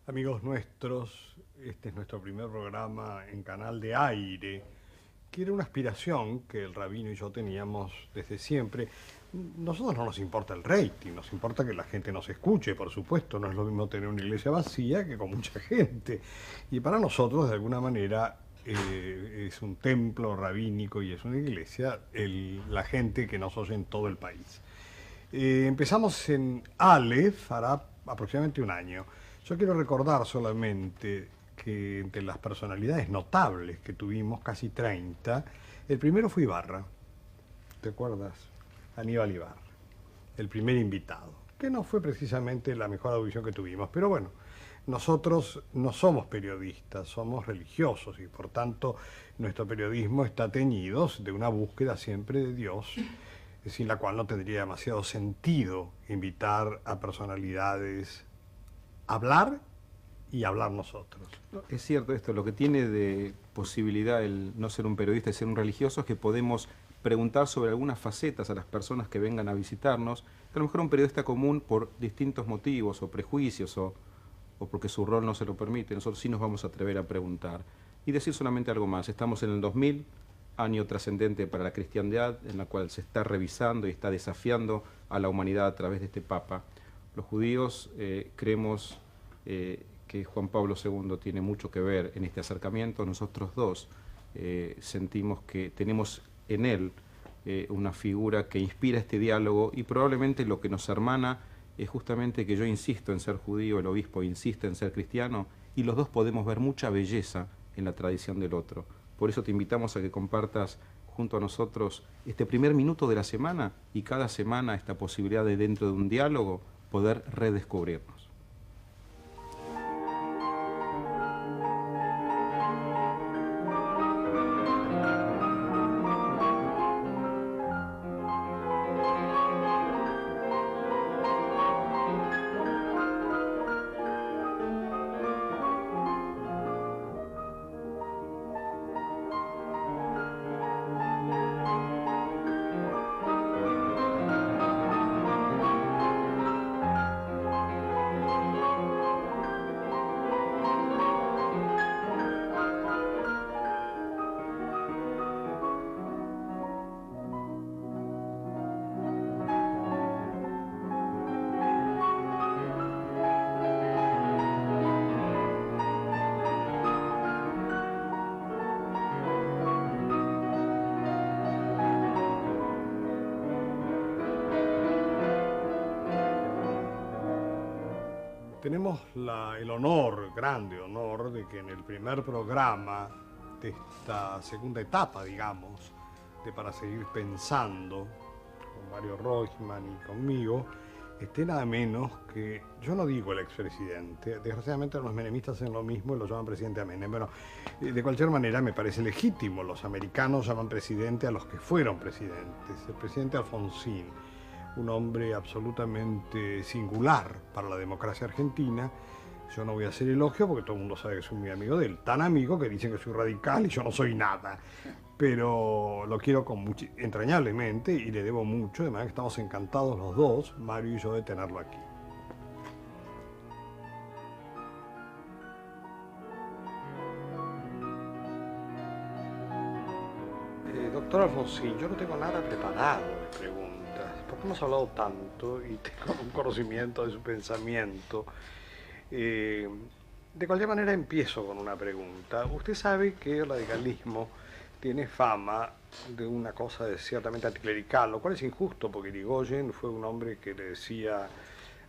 Amigos nuestros, este es nuestro primer programa en Canal de Aire, que era una aspiración que el rabino y yo teníamos desde siempre. Nosotros no nos importa el rating, nos importa que la gente nos escuche, por supuesto, no es lo mismo tener una iglesia vacía que con mucha gente. Y para nosotros, de alguna manera, es un templo rabínico y es una iglesia la gente que nos oye en todo el país. Empezamos en Aleph, hará aproximadamente un año. Yo quiero recordar solamente que entre las personalidades notables que tuvimos, casi 30, el primero fue Ibarra, ¿te acuerdas? Aníbal Ibarra, el primer invitado, que no fue precisamente la mejor audición que tuvimos, pero bueno, nosotros no somos periodistas, somos religiosos y por tanto nuestro periodismo está teñido de una búsqueda siempre de Dios, sin la cual no tendría demasiado sentido invitar a personalidades a hablar y hablar nosotros. No, es cierto esto, lo que tiene de posibilidad el no ser un periodista y ser un religioso es que podemos preguntar sobre algunas facetas a las personas que vengan a visitarnos, que a lo mejor un periodista común por distintos motivos o prejuicios o porque su rol no se lo permite, nosotros sí nos vamos a atrever a preguntar. Y decir solamente algo más, estamos en el 2000, año trascendente para la cristiandad, en la cual se está revisando y está desafiando a la humanidad a través de este Papa. Los judíos creemos que Juan Pablo II tiene mucho que ver en este acercamiento. Nosotros dos sentimos que tenemos en él una figura que inspira este diálogo y probablemente lo que nos hermana es justamente que yo insisto en ser judío, el obispo insiste en ser cristiano y los dos podemos ver mucha belleza en la tradición del otro. Por eso te invitamos a que compartas junto a nosotros este primer minuto de la semana y cada semana esta posibilidad de dentro de un diálogo poder redescubrirnos. Tenemos el honor, grande honor, de que en el primer programa de esta segunda etapa, digamos, de Para Seguir Pensando, con Mario Reutemann y conmigo, esté nada menos que, yo no digo el expresidente, desgraciadamente los menemistas hacen lo mismo y lo llaman presidente a Menem. Bueno, de cualquier manera me parece legítimo, los americanos llaman presidente a los que fueron presidentes, el presidente Alfonsín, un hombre absolutamente singular para la democracia argentina. Yo no voy a hacer elogio porque todo el mundo sabe que soy muy amigo de él, tan amigo que dicen que soy radical y yo no soy nada, pero lo quiero entrañablemente y le debo mucho, de manera que estamos encantados los dos, Mario y yo, de tenerlo aquí. Doctor Alfonsín, yo no tengo nada preparado de preguntas, porque hemos hablado tanto y tengo un conocimiento de su pensamiento. De cualquier manera empiezo con una pregunta. Usted sabe que el radicalismo tiene fama de una cosa ciertamente anticlerical, lo cual es injusto porque Irigoyen fue un hombre que le decía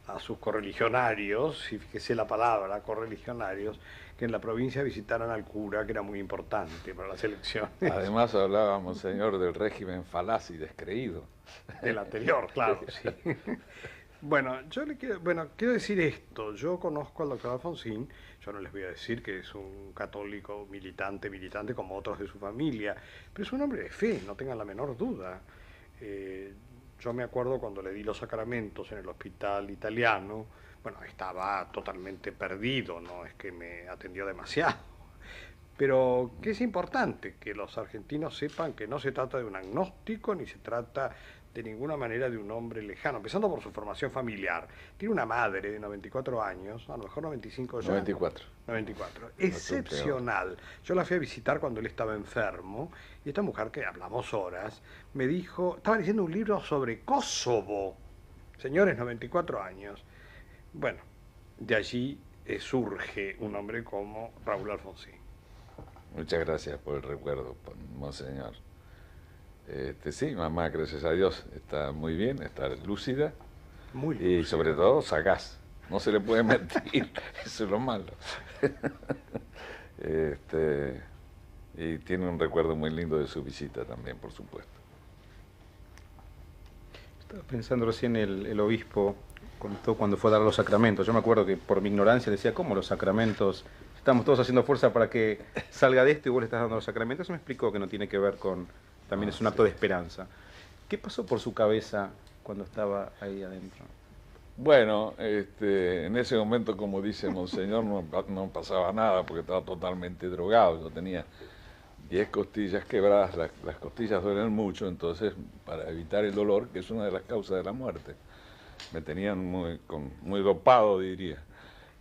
a sus correligionarios, y fíjese la palabra, correligionarios, que en la provincia visitaran al cura, que era muy importante para las elecciones. Además hablábamos, señor, del régimen falaz y descreído. Del anterior, claro, sí. Bueno, quiero decir esto. Yo conozco al doctor Alfonsín, yo no les voy a decir que es un católico militante como otros de su familia, pero es un hombre de fe, no tengan la menor duda. Yo me acuerdo cuando le di los sacramentos en el hospital italiano, bueno, estaba totalmente perdido, no es que me atendió demasiado. Pero que es importante que los argentinos sepan que no se trata de un agnóstico, ni se trata de ninguna manera de un hombre lejano, empezando por su formación familiar. Tiene una madre de 94 años, a lo mejor 95 ya. 94. 94. Excepcional. Yo la fui a visitar cuando él estaba enfermo y esta mujer, que hablamos horas, me dijo, estaba leyendo un libro sobre Kosovo. Señores, 94 años. Bueno, de allí surge un hombre como Raúl Alfonsín. Muchas gracias por el recuerdo, monseñor. Sí, mamá, gracias a Dios, está muy bien, está lúcida. Muy Y lúcida. sobre todo sagaz. No se le puede mentir, eso es lo malo. Y tiene un recuerdo muy lindo de su visita también, por supuesto. Estaba pensando recién el obispo contó cuando fue a dar los sacramentos. Yo me acuerdo que por mi ignorancia decía, ¿cómo los sacramentos? Estamos todos haciendo fuerza para que salga de esto y vos le estás dando los sacramentos. Eso me explicó que no tiene que ver con... También es un acto de esperanza. ¿Qué pasó por su cabeza cuando estaba ahí adentro? Bueno, en ese momento, como dice Monseñor, no pasaba nada porque estaba totalmente drogado. Yo tenía 10 costillas quebradas, las costillas duelen mucho, entonces para evitar el dolor, que es una de las causas de la muerte, me tenían muy dopado, diría.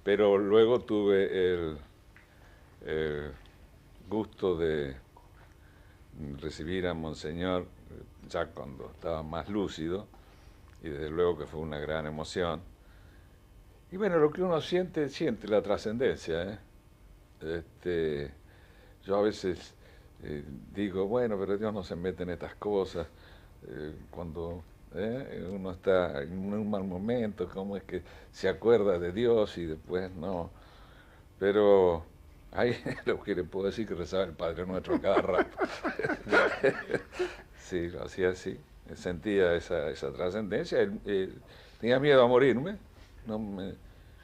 Pero luego tuve el gusto de recibir a Monseñor ya cuando estaba más lúcido, y desde luego que fue una gran emoción. Y bueno, lo que uno siente la trascendencia, ¿eh? Yo a veces digo, bueno, pero Dios no se mete en estas cosas. Cuando uno está en un mal momento, ¿cómo es que se acuerda de Dios y después no? Pero ahí lo que le puedo decir que rezaba el Padre Nuestro cada rato. Sí, lo hacía así. Sentía esa trascendencia. Tenía miedo a morirme. No me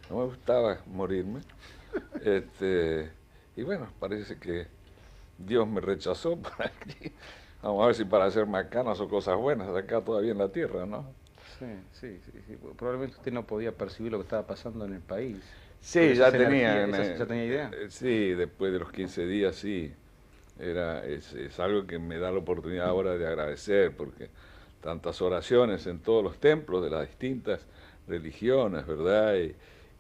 gustaba morirme. Y bueno, parece que Dios me rechazó para aquí. Vamos a ver si para hacer macanas o cosas buenas acá todavía en la tierra, ¿no? Sí. Probablemente usted no podía percibir lo que estaba pasando en el país. Sí, ya tenía tenía idea. Sí, después de los 15 días, sí. Es algo que me da la oportunidad ahora de agradecer, porque tantas oraciones en todos los templos de las distintas religiones, ¿verdad? Y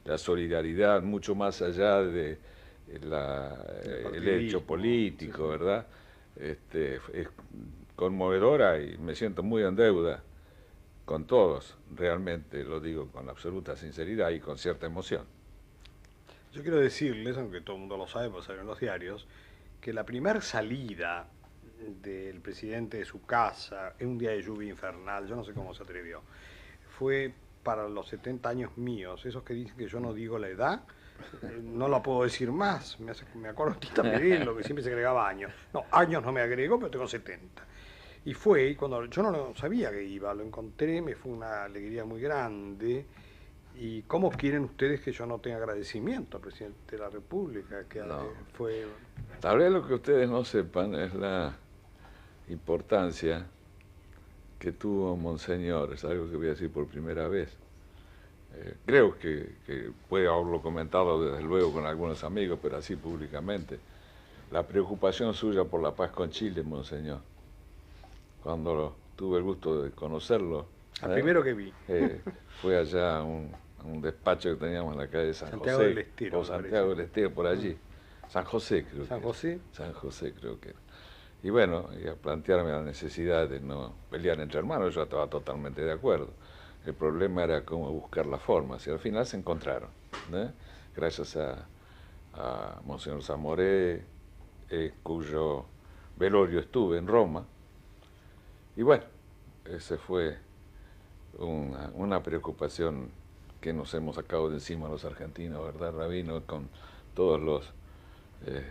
la solidaridad mucho más allá de el hecho político, sí. ¿Verdad? Es conmovedora y me siento muy en deuda con todos, realmente lo digo con absoluta sinceridad y con cierta emoción. Yo quiero decirles, aunque todo el mundo lo sabe, pues salen en los diarios, que la primera salida del presidente de su casa en un día de lluvia infernal, yo no sé cómo se atrevió, fue para los 70 años míos. Esos que dicen que yo no digo la edad, no la puedo decir más. Me acuerdo de Tita Merelo, que siempre se agregaba años. No, años no me agregó, pero tengo 70. Y fue, cuando yo no sabía que iba, lo encontré, me fue una alegría muy grande. ¿Y cómo quieren ustedes que yo no tenga agradecimiento al presidente de la República? Que fue... Tal vez lo que ustedes no sepan es la importancia que tuvo Monseñor, es algo que voy a decir por primera vez. Creo que puede haberlo comentado desde luego con algunos amigos, pero así públicamente. La preocupación suya por la paz con Chile, Monseñor. Cuando tuve el gusto de conocerlo. Al primero que vi. Fue allá a un despacho que teníamos en la calle Santiago José. del Estero. O Santiago del Estero, por allí. San José, creo que. ¿San José? San José, creo que era. Y bueno, y a plantearme la necesidad de no pelear entre hermanos, yo estaba totalmente de acuerdo. El problema era cómo buscar la forma, y al final se encontraron, ¿no? Gracias a Monseñor Zamoré, cuyo velorio estuve en Roma. Y bueno, ese fue una preocupación que nos hemos sacado de encima los argentinos, ¿verdad, Rabino? Con todos los...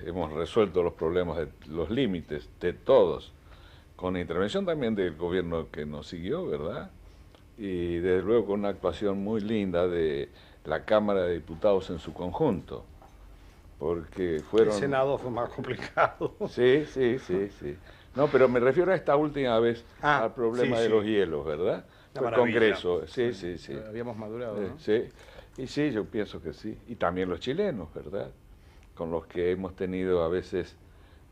hemos resuelto los problemas de los límites de todos, con la intervención también del gobierno que nos siguió, ¿verdad? Y desde luego con una actuación muy linda de la Cámara de Diputados en su conjunto, porque fueron... El Senado fue más complicado. Sí. No, pero me refiero a esta última vez al problema de los hielos, ¿verdad? El Congreso, sí. Habíamos madurado, ¿no? Sí, y sí, yo pienso que sí. Y también los chilenos, ¿verdad? Con los que hemos tenido a veces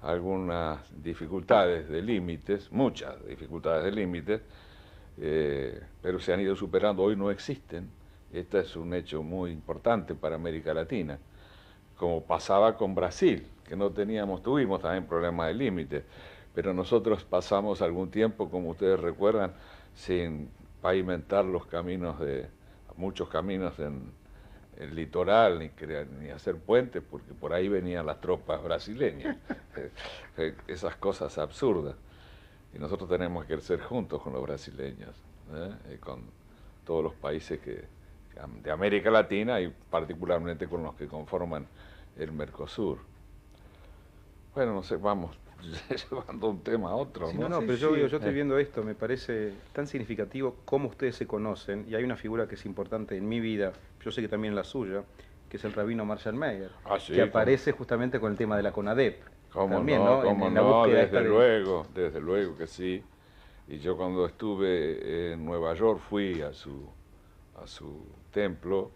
algunas dificultades de límites, muchas dificultades de límites, pero se han ido superando, hoy no existen. Este es un hecho muy importante para América Latina, como pasaba con Brasil, que no tuvimos también problemas de límite, pero nosotros pasamos algún tiempo, como ustedes recuerdan, sin pavimentar muchos caminos en el litoral, ni hacer puentes, porque por ahí venían las tropas brasileñas. Esas cosas absurdas. Y nosotros tenemos que ser juntos con los brasileños, con todos los países de América Latina y particularmente con los que conforman el Mercosur. Bueno, no sé, vamos llevando un tema a otro, Sí, ¿no? no, pero yo estoy viendo esto, me parece tan significativo cómo ustedes se conocen, y hay una figura que es importante en mi vida, yo sé que también en la suya, que es el rabino Marshall Mayer, Sí, que aparece justamente con el tema de la CONADEP. ¿Cómo también, no? ¿Cómo en la no? búsqueda Desde luego que sí. Y yo cuando estuve en Nueva York fui a su templo,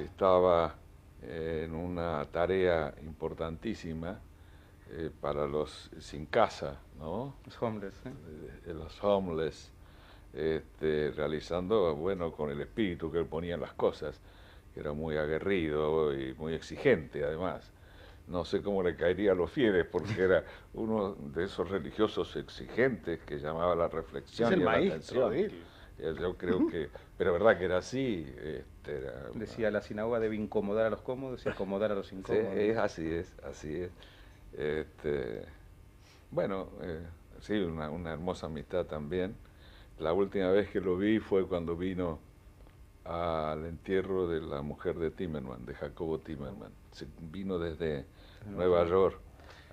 estaba en una tarea importantísima para los sin casa, ¿no? Los hombres, Los homeless, realizando, bueno, con el espíritu que él ponía en las cosas, que era muy aguerrido y muy exigente además. No sé cómo le caería a los fieles, porque era uno de esos religiosos exigentes que llamaba a la reflexión Es el y a la maestro atención. de él. Yo creo que, pero verdad que era así. Decía, la sinagoga debe incomodar a los cómodos y acomodar a los Sí, incómodos. así es, así es. Bueno, sí, una hermosa amistad también. La última vez que lo vi fue cuando vino al entierro de la mujer de Timerman, de Jacobo Timerman. Vino desde Nueva York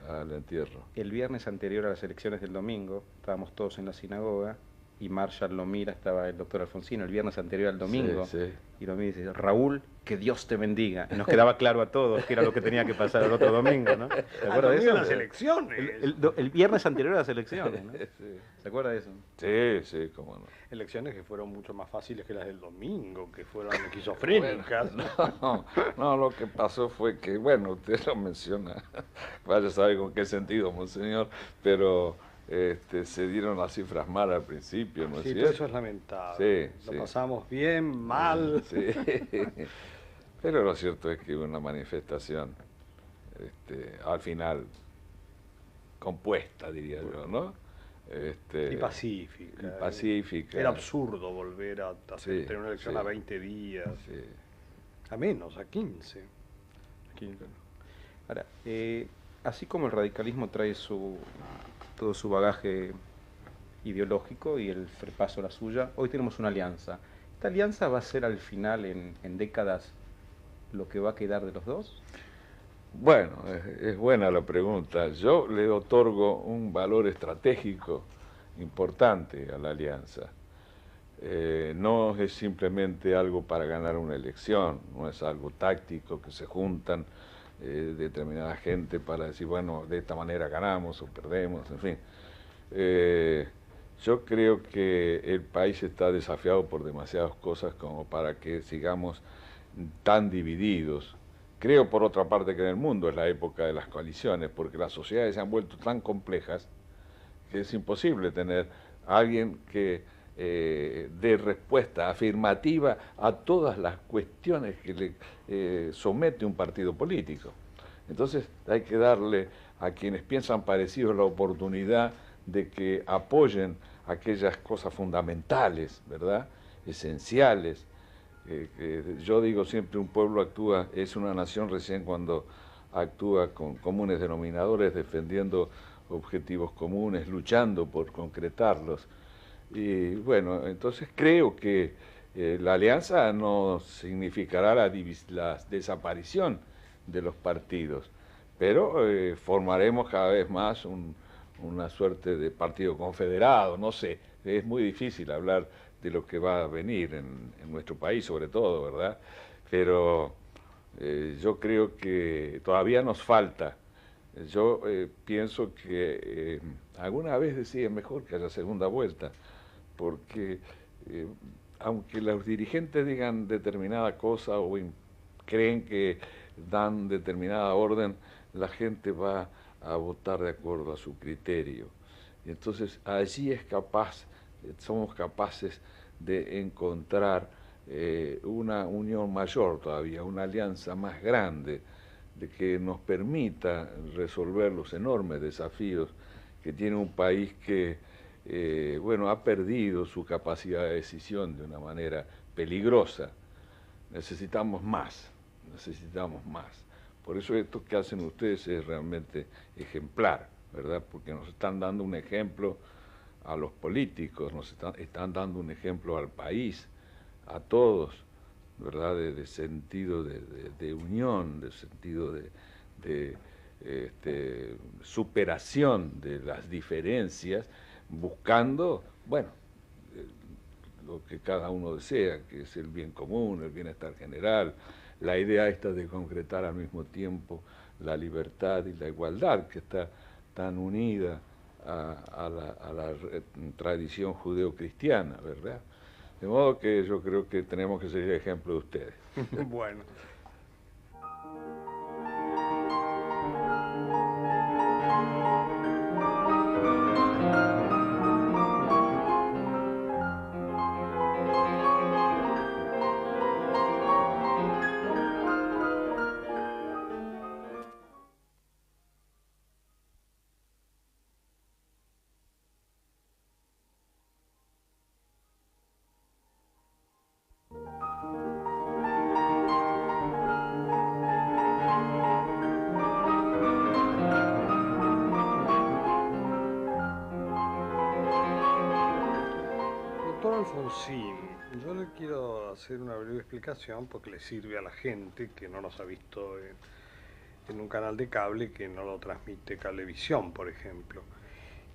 al entierro. El viernes anterior a las elecciones del domingo, estábamos todos en la sinagoga, y Marshall lo mira, estaba el doctor Alfonsino, el viernes anterior al domingo, Sí, sí. y lo mira y dice, Raúl, que Dios te bendiga. Y nos quedaba claro a todos que era lo que tenía que pasar el otro domingo, ¿no? ¿Se acuerda de eso? Las elecciones. El viernes anterior a las elecciones, ¿no? Sí. ¿Se acuerda de eso? Sí, sí, cómo no. Elecciones que fueron mucho más fáciles que las del domingo, que fueron esquizofrénicas. No, lo que pasó fue que, bueno, usted lo menciona, vaya a saber con qué sentido, monseñor, pero se dieron las cifras mal al principio, ¿no es Sí, todo cierto? eso es lamentable. Sí, Lo sí. pasamos bien, mal. Sí. Pero lo cierto es que hubo una manifestación, al final, compuesta, diría yo, ¿no? Y pacífica. Y pacífica. Era absurdo volver a Sí, tener una elección sí. a 20 días. Sí. A menos, a 15. Ahora, así como el radicalismo trae todo su bagaje ideológico y el FREPASO la suya, hoy tenemos una alianza. ¿Esta alianza va a ser al final, en décadas, lo que va a quedar de los dos? Bueno, es buena la pregunta. Yo le otorgo un valor estratégico importante a la alianza. No es simplemente algo para ganar una elección, no es algo táctico que se juntan determinada gente para decir, bueno, de esta manera ganamos o perdemos, en fin. Yo creo que el país está desafiado por demasiadas cosas como para que sigamos tan divididos. Creo, por otra parte, que en el mundo es la época de las coaliciones, porque las sociedades se han vuelto tan complejas que es imposible tener a alguien que dé respuesta afirmativa a todas las cuestiones que le somete un partido político. Entonces hay que darle a quienes piensan parecidos la oportunidad de que apoyen aquellas cosas fundamentales, ¿verdad?, esenciales. Yo digo siempre, un pueblo actúa, es una nación recién cuando actúa con comunes denominadores, defendiendo objetivos comunes, luchando por concretarlos. Y bueno, entonces creo que la alianza no significará la desaparición de los partidos, pero formaremos cada vez más una suerte de partido confederado, no sé, es muy difícil hablar de lo que va a venir en nuestro país, sobre todo, ¿verdad? Pero yo creo que todavía nos falta. Yo pienso que alguna vez decía mejor que haya segunda vuelta, porque aunque los dirigentes digan determinada cosa o creen que dan determinada orden, la gente va a votar de acuerdo a su criterio. Y entonces allí es capaz somos capaces de encontrar una unión mayor todavía, una alianza más grande, de que nos permita resolver los enormes desafíos que tiene un país que, bueno, ha perdido su capacidad de decisión de una manera peligrosa. Necesitamos más, necesitamos más. Por eso esto que hacen ustedes es realmente ejemplar, ¿verdad? Porque nos están dando un ejemplo a los políticos, nos están dando un ejemplo al país, a todos, ¿verdad? De sentido de unión, de sentido de superación de las diferencias, buscando, bueno, lo que cada uno desea, que es el bien común, el bienestar general, la idea esta de concretar al mismo tiempo la libertad y la igualdad, que está tan unida a la tradición judeocristiana, ¿verdad? De modo que yo creo que tenemos que seguir el ejemplo de ustedes. Bueno. Doctor Alfonsín, yo le quiero hacer una breve explicación porque le sirve a la gente que no nos ha visto en un canal de cable que no lo transmite Cablevisión, por ejemplo.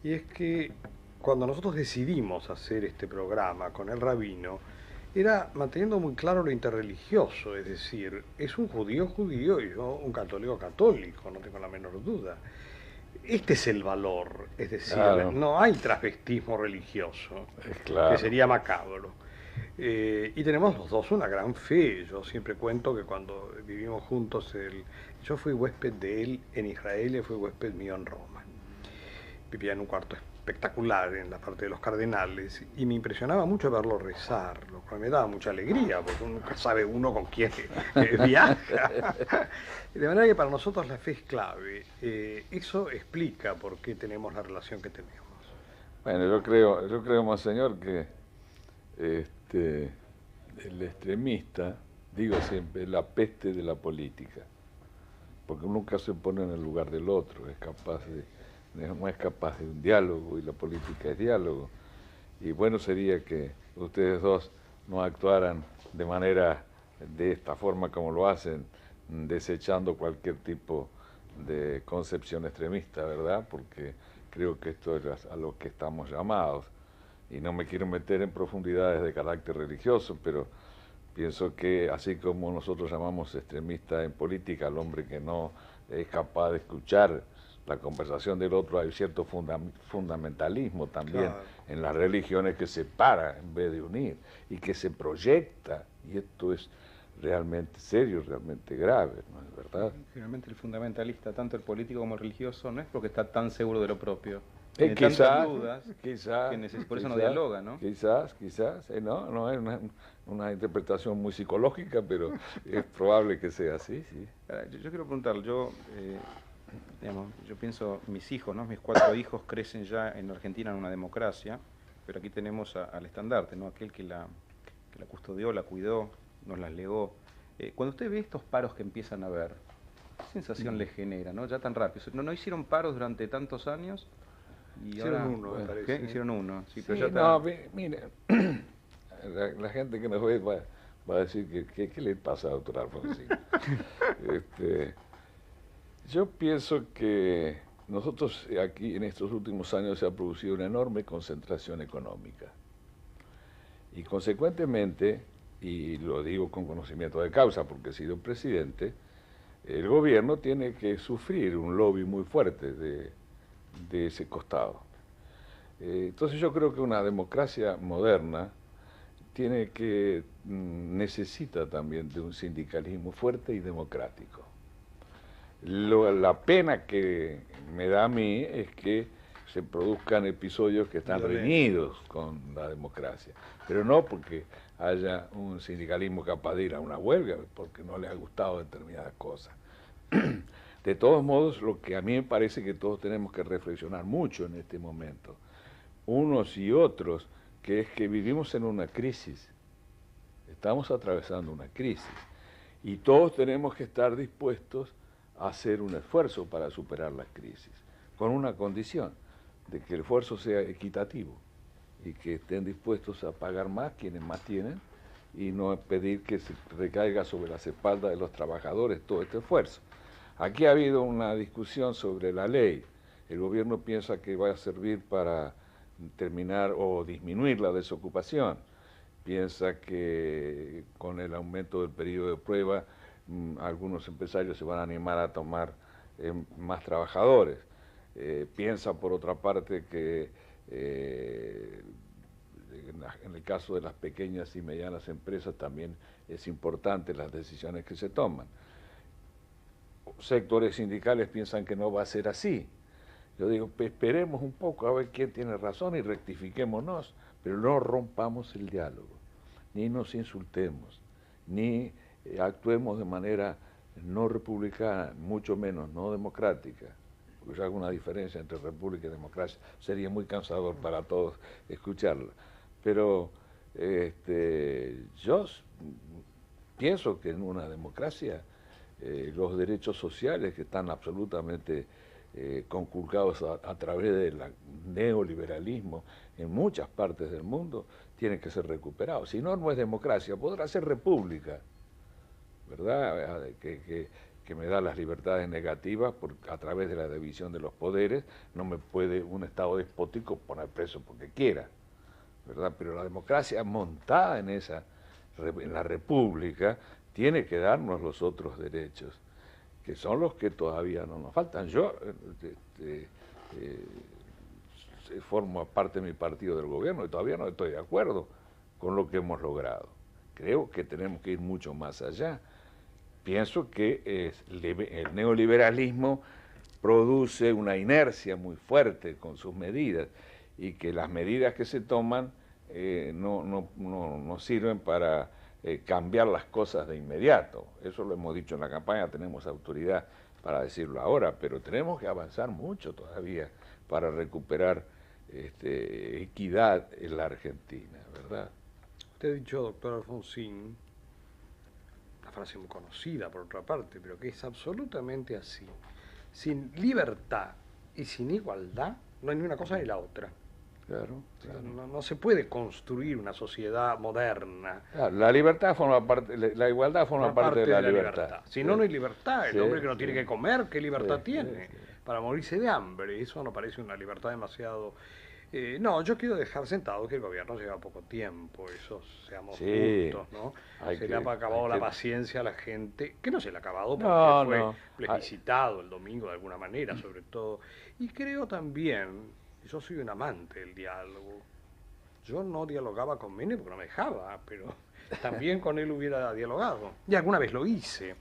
Y es que cuando nosotros decidimos hacer este programa con el rabino, era manteniendo muy claro lo interreligioso, es decir, es un judío judío y yo un católico católico, no tengo la menor duda. Este es el valor, es decir, Claro. no hay transvestismo religioso, Claro. que sería macabro. Y tenemos los dos una gran fe. Yo siempre cuento que cuando vivimos juntos, yo fui huésped de él en Israel y fui huésped mío en Roma. Vivía en un cuarto espectacular en la parte de los cardenales y me impresionaba mucho verlo rezar, lo cual me daba mucha alegría porque nunca sabe uno con quién viaja. De manera que para nosotros la fe es clave. Eso explica por qué tenemos la relación que tenemos. Bueno, yo creo, monseñor, que el extremista, digo siempre, es la peste de la política, porque nunca se pone en el lugar del otro, no es capaz de un diálogo, y la política es diálogo. Y bueno sería que ustedes dos no actuaran de esta forma como lo hacen, desechando cualquier tipo de concepción extremista, ¿verdad? Porque creo que esto es a lo que estamos llamados. Y no me quiero meter en profundidades de carácter religioso, pero pienso que así como nosotros llamamos extremista en política al hombre que no es capaz de escuchar la conversación del otro, hay cierto fundamentalismo también Claro. en las religiones que separa en vez de unir y que se proyecta, y esto es realmente serio, realmente grave, ¿no es verdad? Finalmente el fundamentalista, tanto el político como el religioso, no es porque está tan seguro de lo propio. Tiene tantas Quizás, dudas quizás, que por eso no quizás, dialoga, ¿no? Quizás, no es una interpretación muy psicológica, pero es probable que sea así, sí. Ahora, yo quiero preguntar, digamos, yo pienso, mis hijos, ¿no? Mis 4 hijos crecen ya en Argentina en una democracia, pero aquí tenemos al estandarte, ¿no? Aquel que la custodió, la cuidó, nos las legó. Cuando usted ve estos paros que empiezan a haber, ¿qué sensación le genera, no? Ya tan rápido. ¿No hicieron paros durante tantos años? Y Hicieron ahora, uno, me parece. ¿qué? Hicieron uno, sí, pero Sí, ya está. no, mire, la gente que nos ve va a decir que ¿qué le pasa, doctor Alfonsín? Yo pienso que nosotros aquí en estos últimos años se ha producido una enorme concentración económica y consecuentemente, y lo digo con conocimiento de causa porque he sido presidente, el gobierno tiene que sufrir un lobby muy fuerte de ese costado. Entonces yo creo que una democracia moderna necesita también de un sindicalismo fuerte y democrático. La pena que me da a mí es que se produzcan episodios que están Violentos. reñidos con la democracia, pero no porque haya un sindicalismo capaz de ir a una huelga, porque no le ha gustado determinadas cosas. De todos modos, lo que a mí me parece que todos tenemos que reflexionar mucho en este momento, unos y otros, que es que vivimos en una crisis, estamos atravesando una crisis, y todos tenemos que estar dispuestos a hacer un esfuerzo para superar la crisis, con una condición, de que el esfuerzo sea equitativo y que estén dispuestos a pagar más quienes más tienen y no pedir que se recaiga sobre las espaldas de los trabajadores todo este esfuerzo. Aquí ha habido una discusión sobre la ley. El gobierno piensa que va a servir para terminar o disminuir la desocupación. Piensa que con el aumento del periodo de prueba algunos empresarios se van a animar a tomar más trabajadores. Piensa por otra parte que en el caso de las pequeñas y medianas empresas también es importante las decisiones que se toman. Sectores sindicales piensan que no va a ser así. Yo digo, esperemos un poco a ver quién tiene razón y rectifiquémonos, pero no rompamos el diálogo, ni nos insultemos, ni actuemos de manera no republicana, mucho menos no democrática, porque yo hago una diferencia entre república y democracia, sería muy cansador para todos escucharla. Pero yo pienso que en una democracia los derechos sociales que están absolutamente conculcados a través del neoliberalismo en muchas partes del mundo tienen que ser recuperados. Si no, no es democracia, podrá ser república, ¿verdad? Que me da las libertades negativas a través de la división de los poderes. No me puede un Estado despótico poner preso porque quiera, ¿verdad? Pero la democracia montada en la república tiene que darnos los otros derechos, que son los que todavía no nos faltan. Yo formo parte de mi partido del gobierno y todavía no estoy de acuerdo con lo que hemos logrado. Creo que tenemos que ir mucho más allá. Pienso que el neoliberalismo produce una inercia muy fuerte con sus medidas y que las medidas que se toman no sirven para cambiar las cosas de inmediato. Eso lo hemos dicho en la campaña, tenemos autoridad para decirlo ahora, pero tenemos que avanzar mucho todavía para recuperar equidad en la Argentina, ¿verdad? Usted ha dicho, doctor Alfonsín, una frase muy conocida por otra parte, pero que es absolutamente así. Sin libertad y sin igualdad no hay ni una cosa ni la otra. Claro, claro. No se puede construir una sociedad moderna. Claro, la libertad forma parte, la igualdad forma parte de la libertad. Si no, no hay libertad. El Sí, hombre que no sí. tiene que comer, ¿qué libertad Sí, tiene? sí, sí. Para morirse de hambre. Eso no parece una libertad demasiado... no, yo quiero dejar sentado que el gobierno lleva poco tiempo, eso seamos Sí, justos, ¿no? hay Se que- le ha acabado hay la que- paciencia a la gente, que no se le ha acabado porque No, fue no. plebiscitado el domingo de alguna manera, sobre todo. Y creo también, yo soy un amante del diálogo. Yo no dialogaba con Menem porque no me dejaba, pero también con él hubiera dialogado. Y alguna vez lo hice.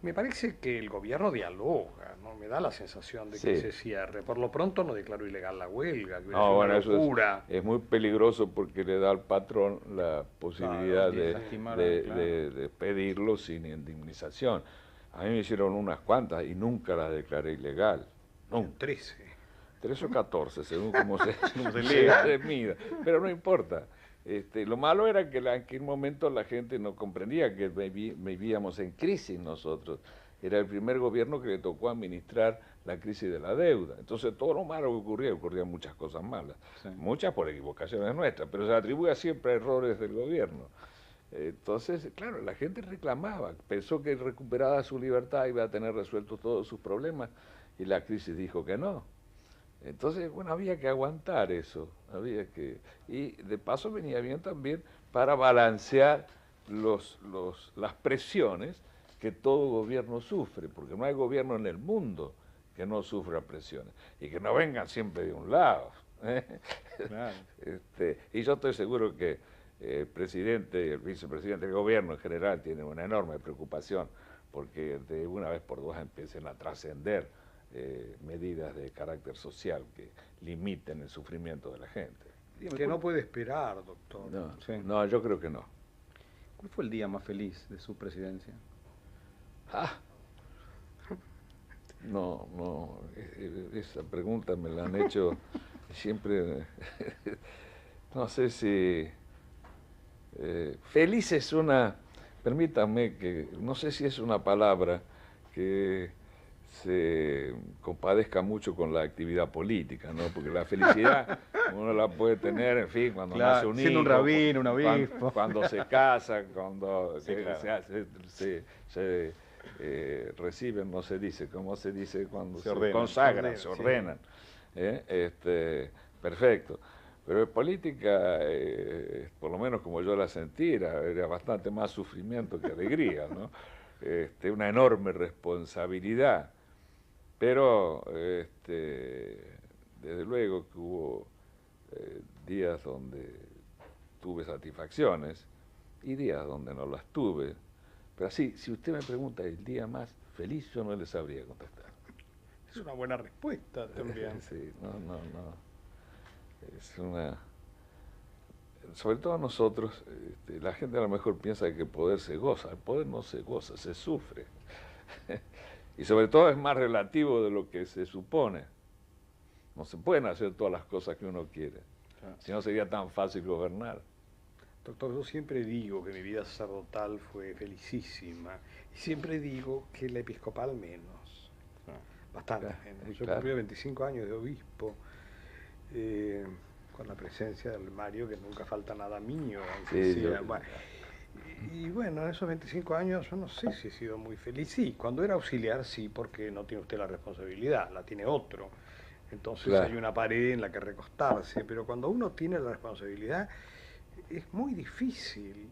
Me parece que el gobierno dialoga, ¿no? Me da la sensación de que Sí. se cierre. Por lo pronto no declaró ilegal la huelga, que hubiera No, sido bueno, una eso locura. es muy peligroso porque le da al patrón la posibilidad Claro, de, lastimar, de- claro. de despedirlo sin indemnización. A mí me hicieron unas cuantas y nunca las declaré ilegal. Nunca. 13. 13 o 14, según como se se lea. se mida. Pero no importa. Lo malo era que en aquel momento la gente no comprendía que vivíamos en crisis nosotros. Era el primer gobierno que le tocó administrar la crisis de la deuda. Entonces todo lo malo que ocurrían muchas cosas malas. Sí. Muchas por equivocaciones nuestras, pero se atribuye siempre a errores del gobierno. Entonces, claro, la gente reclamaba, pensó que recuperada su libertad iba a tener resueltos todos sus problemas y la crisis dijo que no. Entonces, bueno, había que aguantar eso, y de paso venía bien también para balancear las presiones que todo gobierno sufre, porque no hay gobierno en el mundo que no sufra presiones, y que no vengan siempre de un lado. ¿eh? Claro. Y yo estoy seguro que el presidente y el vicepresidente del gobierno en general tienen una enorme preocupación porque de una vez por dos empiecen a trascender medidas de carácter social que limiten el sufrimiento de la gente. Que no puede esperar, doctor. No, Sí. no, yo creo que no. ¿Cuál fue el día más feliz de su presidencia? Ah, esa pregunta me la han hecho siempre, no sé si... feliz es una, permítanme que, no sé si es una palabra que se compadezca mucho con la actividad política, ¿no? Porque la felicidad uno la puede tener, en fin, cuando Claro, nace un hijo, siendo un rabino, un obispo. cuando se casa, cuando Sí, claro. se reciben, no se dice, ¿cómo se dice? Cuando Se se ordenan. consagran, Se se ordenan, ordenan. Perfecto. Pero en política, por lo menos como yo la sentí, era bastante más sufrimiento que alegría, ¿no? Una enorme responsabilidad. Pero, desde luego que hubo días donde tuve satisfacciones y días donde no las tuve. Pero así, si usted me pregunta el día más feliz, yo no le sabría contestar. Es una buena respuesta también. Sí, no. Es una... Sobre todo nosotros, la gente a lo mejor piensa que el poder se goza. El poder no se goza, se sufre. Y sobre todo es más relativo de lo que se supone. No se pueden hacer todas las cosas que uno quiere. Claro. Si no sería tan fácil gobernar. Doctor, yo siempre digo que mi vida sacerdotal fue felicísima. Y siempre digo que la episcopal menos. Bastante Claro, menos. Yo claro. cumplí 25 años de obispo. Con la presencia del Mario, que nunca falta nada mío, aunque Sí, sea. yo- Bueno, y bueno, en esos 25 años yo no sé si he sido muy feliz. Sí, cuando era auxiliar sí, porque no tiene usted la responsabilidad, la tiene otro. Entonces Claro. hay una pared en la que recostarse, pero cuando uno tiene la responsabilidad es muy difícil,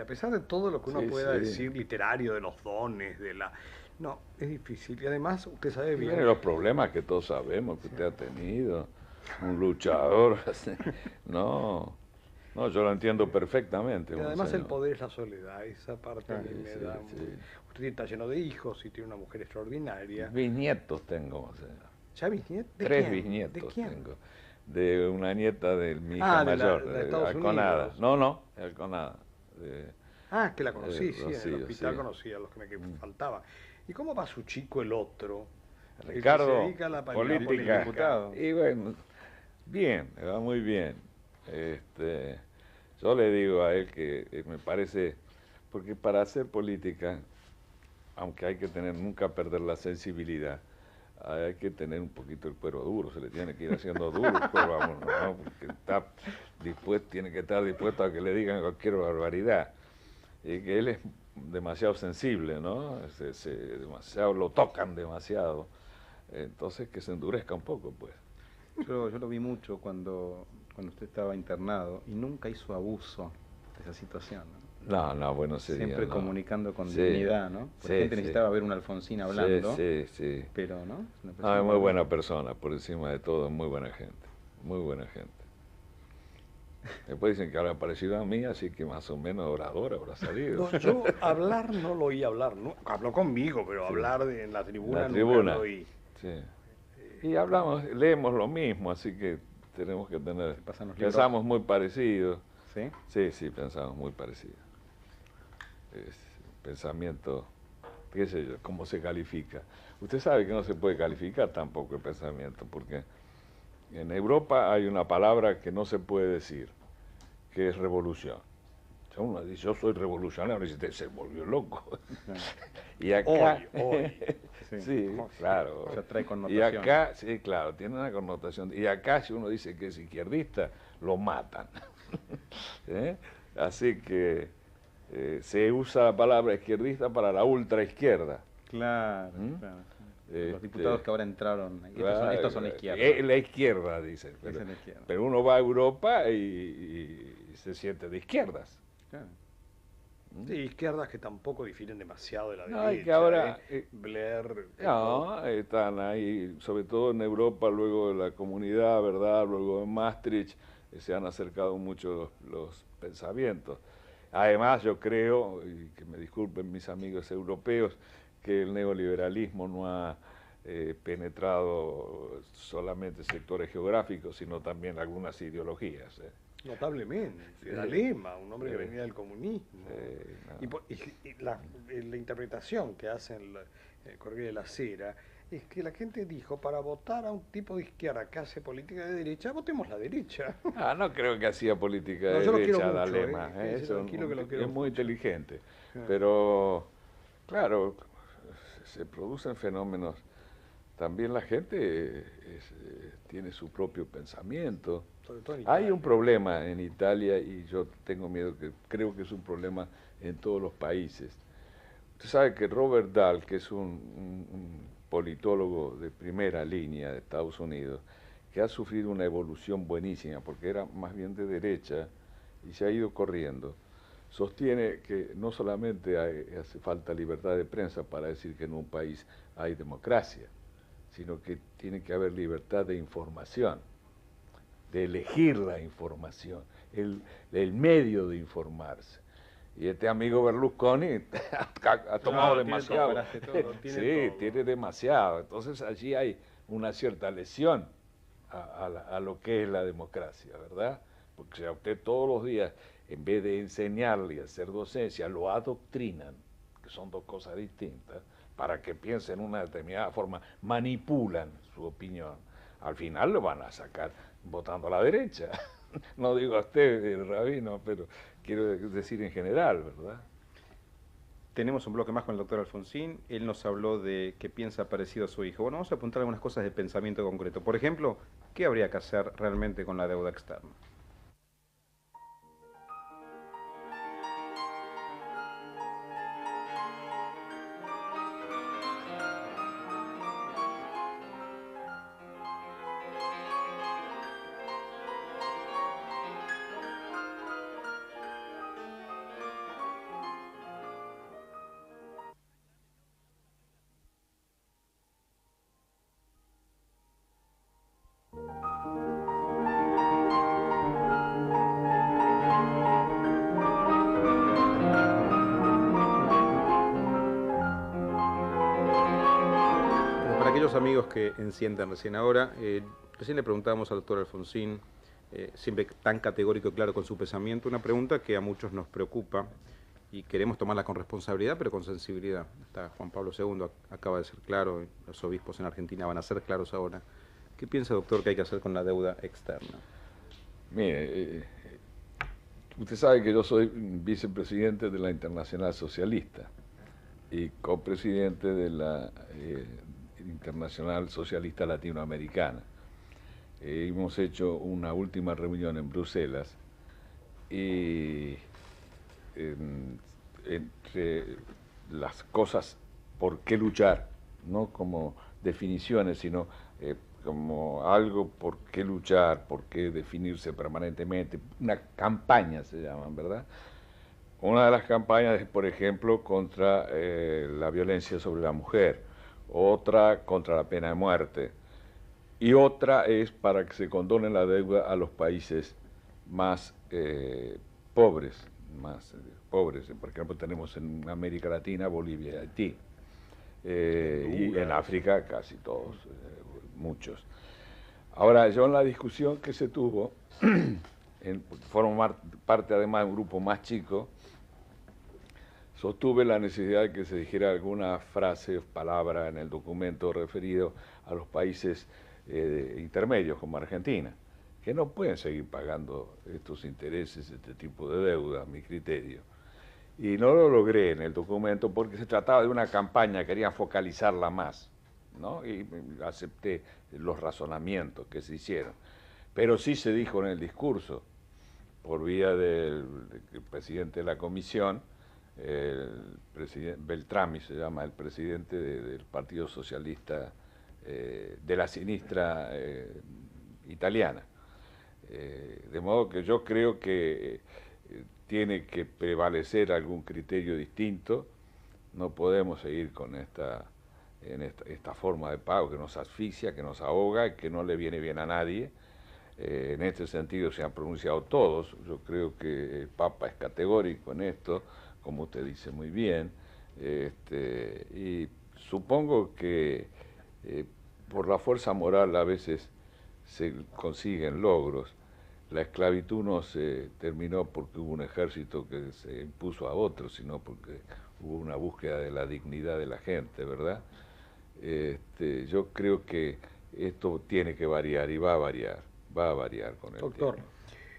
a pesar de todo lo que uno Sí, pueda sí. decir literario, de los dones, de la... No, es difícil. Y además, usted sabe Y bien... vienen los problemas que todos sabemos que usted ha tenido. Un luchador. No, yo lo entiendo perfectamente. Y además el monseñor. poder es la soledad, esa parte a mí Sí, me sí, da... sí. Usted está lleno de hijos y tiene una mujer extraordinaria. Bisnietos tengo, monseñor. ¿Ya bisnietos? ¿De 3 quién? bisnietos ¿De quién? tengo. De una nieta de mi hija Ah, de la- mayor, de Estados Alconada. Unidos. No, Alconada. Ah, que la conocí, sí, en el Rocío, hospital sí. conocí a los que me faltaban. ¿Y cómo va su chico el otro? El que Ricardo, se dedica a la política. diputado. Y bueno, bien, me va muy bien. Yo le digo a él que me parece, porque para hacer política, aunque hay que tener, nunca perder la sensibilidad, hay que tener un poquito el cuero duro, se le tiene que ir haciendo duro el cuero a uno, ¿no? Porque tiene que estar dispuesto a que le digan cualquier barbaridad. Y que él es demasiado sensible, ¿no? Demasiado, lo tocan demasiado. Entonces que se endurezca un poco, pues. Yo lo vi mucho cuando usted estaba internado y nunca hizo abuso de esa situación, ¿no? No, bueno, sería, Siempre no. comunicando con Sí, dignidad, ¿no? Porque sí, la gente sí. necesitaba ver un Alfonsín hablando, Sí. pero ¿no? Es una No, persona es muy muy- buena persona, por encima de todo, muy buena gente. Muy buena gente. Después dicen que ahora parecido a mí, así que más o menos orador habrá salido. No, yo hablar no lo oí hablar, no, habló conmigo, pero hablar en la tribuna La nunca tribuna. lo oí. Sí. Y leemos lo mismo, así que tenemos que tener... pasan los libros. Pensamos muy parecidos. ¿Sí? Sí, pensamos muy parecidos. Es pensamiento, qué sé yo, cómo se califica. Usted sabe que no se puede calificar tampoco el pensamiento, porque en Europa hay una palabra que no se puede decir, que es revolución. O sea, uno dice, yo soy revolucionario, y dice, se volvió loco. Y acá... Hoy. Sí, claro. O sea, trae Y connotación. acá, sí, claro, tiene una connotación. Y acá, si uno dice que es izquierdista, lo matan. ¿Eh? Así que se usa la palabra izquierdista para la ultraizquierda. Claro, ¿Mm? claro. Este, Los diputados que ahora entraron, estos son izquierdas. La izquierda, dicen. Esa es la izquierda. Pero uno va a Europa y se siente de izquierdas. Claro. Sí, izquierdas que tampoco difieren demasiado de la No, derecha. y que ahora, Blair... No, están ahí, sobre todo en Europa, luego de la comunidad, ¿verdad? Luego en Maastricht, se han acercado mucho los pensamientos. Además, yo creo, y que me disculpen mis amigos europeos, que el neoliberalismo no ha penetrado solamente sectores geográficos, sino también algunas ideologías. Notablemente. Era Lema, un hombre que venía del comunismo. Y la interpretación que hacen el Corriere de la Sera es que la gente dijo, para votar a un tipo de izquierda que hace política de derecha, votemos la derecha. No creo que hacía política No, de yo lo derecha quiero la mucho, Lema. tranquilo que lo quiero Es muy mucho. inteligente. Pero, claro, se producen fenómenos. También la gente tiene su propio pensamiento. Sobre todo en Hay Italia. un problema en Italia y yo tengo miedo, que creo que es un problema en todos los países. Usted sabe que Robert Dahl, que es un politólogo de primera línea de Estados Unidos, que ha sufrido una evolución buenísima, porque era más bien de derecha y se ha ido corriendo, sostiene que no solamente hace falta libertad de prensa para decir que en un país hay democracia, sino que tiene que haber libertad de información, de elegir la información, el medio de informarse. Y este amigo Berlusconi ha tomado demasiado. Tiene demasiado. Entonces allí hay una cierta lesión a lo que es la democracia, ¿verdad? Porque si a usted todos los días, en vez de enseñarle y hacer docencia, lo adoctrinan, que son dos cosas distintas, para que piense en una determinada forma, manipulan su opinión, al final lo van a sacar votando a la derecha. No digo a usted, el rabino, pero quiero decir en general, ¿verdad? Tenemos un bloque más con el doctor Alfonsín. Él nos habló de que piensa parecido a su hijo. Bueno, vamos a apuntar algunas cosas de pensamiento concreto. Por ejemplo, ¿qué habría que hacer realmente con la deuda externa? Para aquellos amigos que enciendan recién ahora, recién le preguntábamos al doctor Alfonsín, siempre tan categórico y claro con su pensamiento, una pregunta que a muchos nos preocupa y queremos tomarla con responsabilidad, pero con sensibilidad. Está Juan Pablo II, acaba de ser claro, los obispos en Argentina van a ser claros ahora. ¿Qué piensa, doctor, que hay que hacer con la deuda externa? Mire, usted sabe que yo soy vicepresidente de la Internacional Socialista y copresidente de la Internacional Socialista Latinoamericana. Hemos hecho una última reunión en Bruselas y entre las cosas por qué luchar, no como definiciones, sino como algo por qué luchar, por qué definirse permanentemente, una campaña se llaman, ¿verdad? Una de las campañas es, por ejemplo, contra la violencia sobre la mujer, otra contra la pena de muerte, y otra es para que se condone la deuda a los países más pobres, pobres. Por ejemplo, tenemos en América Latina Bolivia y Haití, y en África casi todos, muchos. Ahora, yo en la discusión que se tuvo, formo parte además de un grupo más chico, sostuve la necesidad de que se dijera alguna frase o palabra en el documento referido a los países intermedios como Argentina, que no pueden seguir pagando estos intereses, este tipo de deuda, a mi criterio. Y no lo logré en el documento porque se trataba de una campaña, querían focalizarla más, ¿no? Y acepté los razonamientos que se hicieron. Pero sí se dijo en el discurso, por vía del presidente de la comisión, el presidente Beltrami se llama, el presidente del Partido Socialista de la sinistra italiana. De modo que yo creo que tiene que prevalecer algún criterio distinto. No podemos seguir con esta forma de pago que nos asfixia, que nos ahoga y que no le viene bien a nadie. En este sentido se han pronunciado todos. Yo creo que el Papa es categórico en esto, como usted dice muy bien, y supongo que por la fuerza moral a veces se consiguen logros. La esclavitud no se terminó porque hubo un ejército que se impuso a otro, sino porque hubo una búsqueda de la dignidad de la gente, ¿verdad? Yo creo que esto tiene que variar y va a variar con el Doctor, tiempo.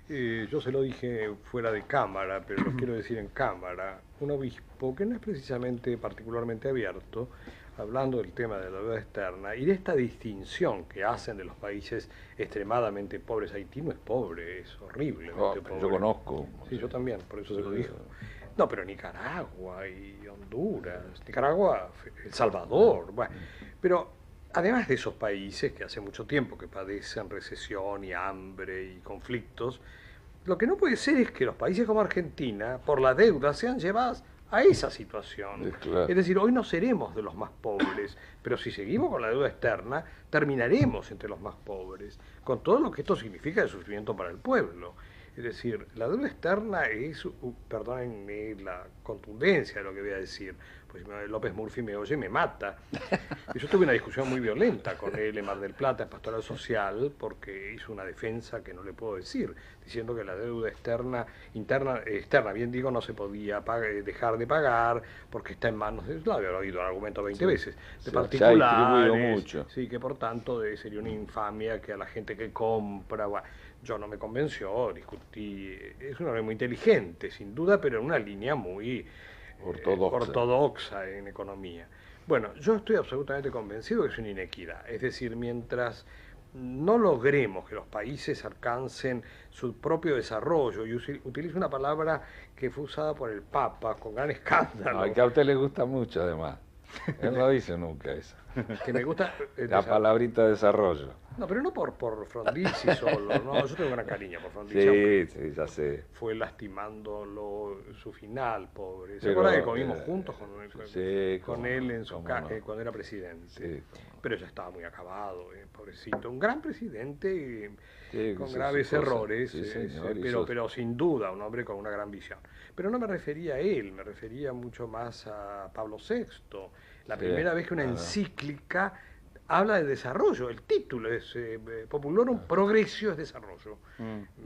yo se lo dije fuera de cámara, pero lo quiero decir en cámara. Un obispo que no es precisamente particularmente abierto, hablando del tema de la deuda externa y de esta distinción que hacen de los países extremadamente pobres. Haití no es pobre, es horriblemente pobre. Yo conozco. Sí, yo también, por eso se lo dijo. No, pero Nicaragua y Honduras, Nicaragua, El Salvador, bueno. Pero además de esos países que hace mucho tiempo que padecen recesión y hambre y conflictos, lo que no puede ser es que los países como Argentina, por la deuda, sean llevados a esa situación. Claro. Es decir, hoy no seremos de los más pobres, pero si seguimos con la deuda externa, terminaremos entre los más pobres, con todo lo que esto significa de sufrimiento para el pueblo. Es decir, la deuda externa es, perdónenme la contundencia de lo que voy a decir, pues si López Murphy me oye me mata. Y yo tuve una discusión muy violenta con él en Mar del Plata, en Pastoral Social, porque hizo una defensa que no le puedo decir, diciendo que la deuda externa, bien digo, no se podía dejar de pagar porque está en manos de... Lo había oído el argumento 20 veces, de particulares. Se ha distribuido mucho. Sí, que por tanto sería una infamia que a la gente que compra... Bueno, yo no me convenció, discutí, es un hombre muy inteligente, sin duda, pero en una línea muy ortodoxa en economía. Bueno, yo estoy absolutamente convencido que es una inequidad, es decir, mientras no logremos que los países alcancen su propio desarrollo, y utilizo una palabra que fue usada por el Papa con gran escándalo. No, que a usted le gusta mucho además, él no dice nunca eso. Que me gusta... La palabrita desarrollo. No, pero no por Frondizi solo, no, yo tengo gran cariño por Frondizi. Sí, ya sé. Fue lastimándolo su final, pobre. ¿Se acuerda que comimos juntos con él en su cuando era presidente? Sí, pero ya estaba muy acabado, pobrecito. Un gran presidente con sí, graves errores, sí, señor, pero sin duda un hombre con una gran visión. Pero no me refería a él, me refería mucho más a Pablo VI. La primera vez que una encíclica habla de desarrollo, el título es Populorum Progressio es desarrollo.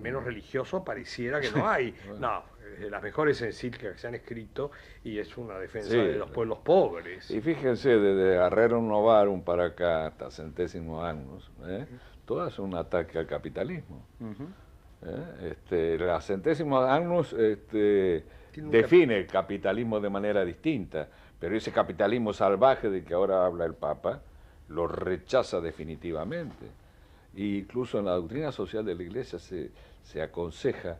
Menos religioso pareciera que no hay. No, es de las mejores encíclicas que se han escrito y es una defensa de los pueblos pobres. Y fíjense, desde Rerum Novarum para acá hasta Centésimo Agnus, todas son un ataque al capitalismo. La Centésimo Agnus define el capitalismo de manera distinta, pero ese capitalismo salvaje de que ahora habla el Papa lo rechaza definitivamente. E incluso en la doctrina social de la Iglesia se aconseja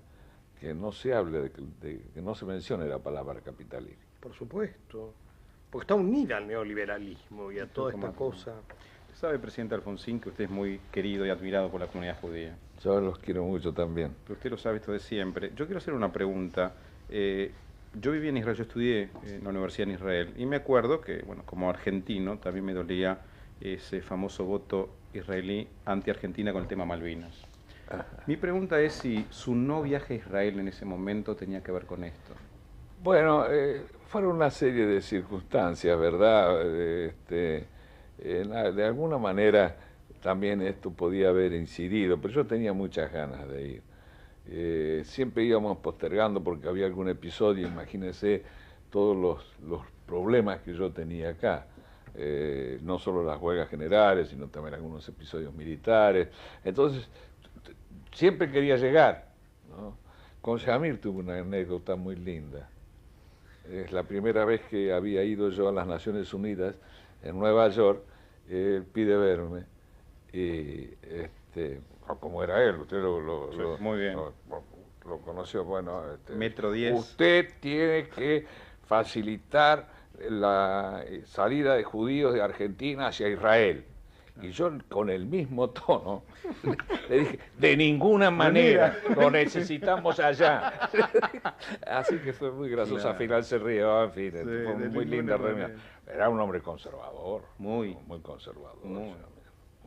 que no se hable, que no se mencione la palabra capitalismo. Por supuesto, porque está unida al neoliberalismo y a toda esta cosa. Sabe, presidente Alfonsín, que usted es muy querido y admirado por la comunidad judía. Yo los quiero mucho también. Pero usted lo sabe esto de siempre. Yo quiero hacer una pregunta. Yo viví en Israel, yo estudié en la universidad en Israel, y me acuerdo que, bueno, como argentino, también me dolía ese famoso voto israelí anti-Argentina con el tema Malvinas. Ajá. Mi pregunta es si su no viaje a Israel en ese momento tenía que ver con esto. Bueno, fueron una serie de circunstancias, ¿verdad? De alguna manera también esto podía haber incidido, pero yo tenía muchas ganas de ir. Siempre íbamos postergando porque había algún episodio, imagínense todos los problemas que yo tenía acá. No solo las huelgas generales, sino también algunos episodios militares. Entonces, siempre quería llegar, ¿no? Con Shamir tuve una anécdota muy linda. Es la primera vez que había ido yo a las Naciones Unidas, en Nueva York, él pide verme, y como era él, usted muy bien. Lo conoció, bueno... Metro 10. Usted tiene que facilitar la salida de judíos de Argentina hacia Israel. Y yo con el mismo tono le dije, de ninguna manera, lo necesitamos allá. Así que fue muy gracioso, claro. Al final se rió, en fin, fue muy linda reunión. Era un hombre conservador, muy conservador. Muy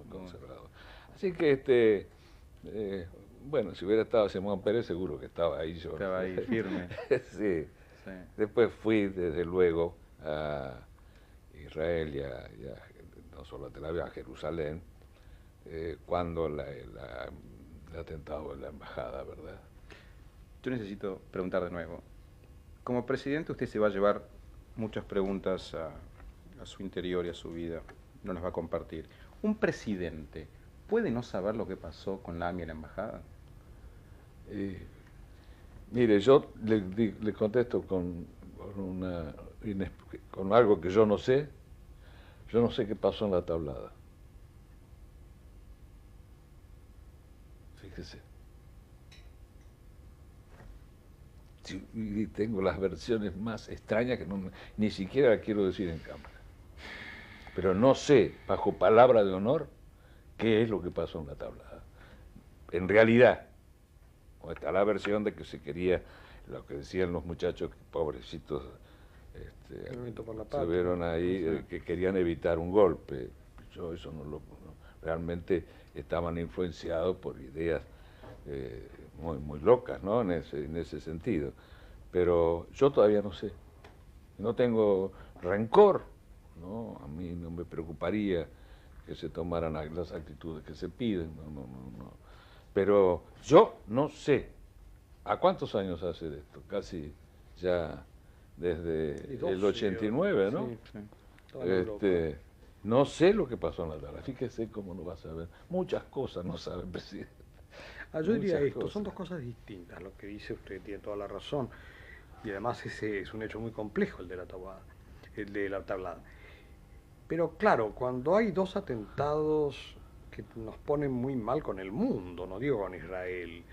conservador. Así que, bueno, si hubiera estado Simón Pérez, seguro que estaba ahí yo. Estaba ahí, firme. Sí. Después fui, desde luego, a Israel y a no solo a Tel Aviv, a Jerusalén, cuando el atentado en la embajada, ¿verdad? Yo necesito preguntar de nuevo. Como presidente usted se va a llevar muchas preguntas a su interior y a su vida, no las va a compartir. ¿Un presidente puede no saber lo que pasó con la AMIA en la embajada? Mire, yo le contesto con algo que yo no sé. Yo no sé qué pasó en la tablada. Fíjese. Y tengo las versiones más extrañas que ni siquiera las quiero decir en cámara. Pero no sé, bajo palabra de honor, qué es lo que pasó en la tablada. En realidad, está la versión de que se quería, lo que decían los muchachos, pobrecitos, se vieron ahí, que querían evitar un golpe. Yo eso realmente estaban influenciados por ideas muy locas, ¿no? En ese sentido. Pero yo todavía no sé. No tengo rencor, ¿no? A mí no me preocuparía que se tomaran las actitudes que se piden, no. Pero yo no sé. ¿A cuántos años hace de esto? Casi ya desde el 89, ¿no? Sí. No sé lo que pasó en la tabla. Fíjese cómo no va a saber. Muchas cosas no sabe el presidente. Yo diría esto, son dos cosas distintas. Lo que dice usted tiene toda la razón. Y además ese es un hecho muy complejo, el de la tablada. Pero claro, cuando hay dos atentados que nos ponen muy mal con el mundo, no digo con Israel,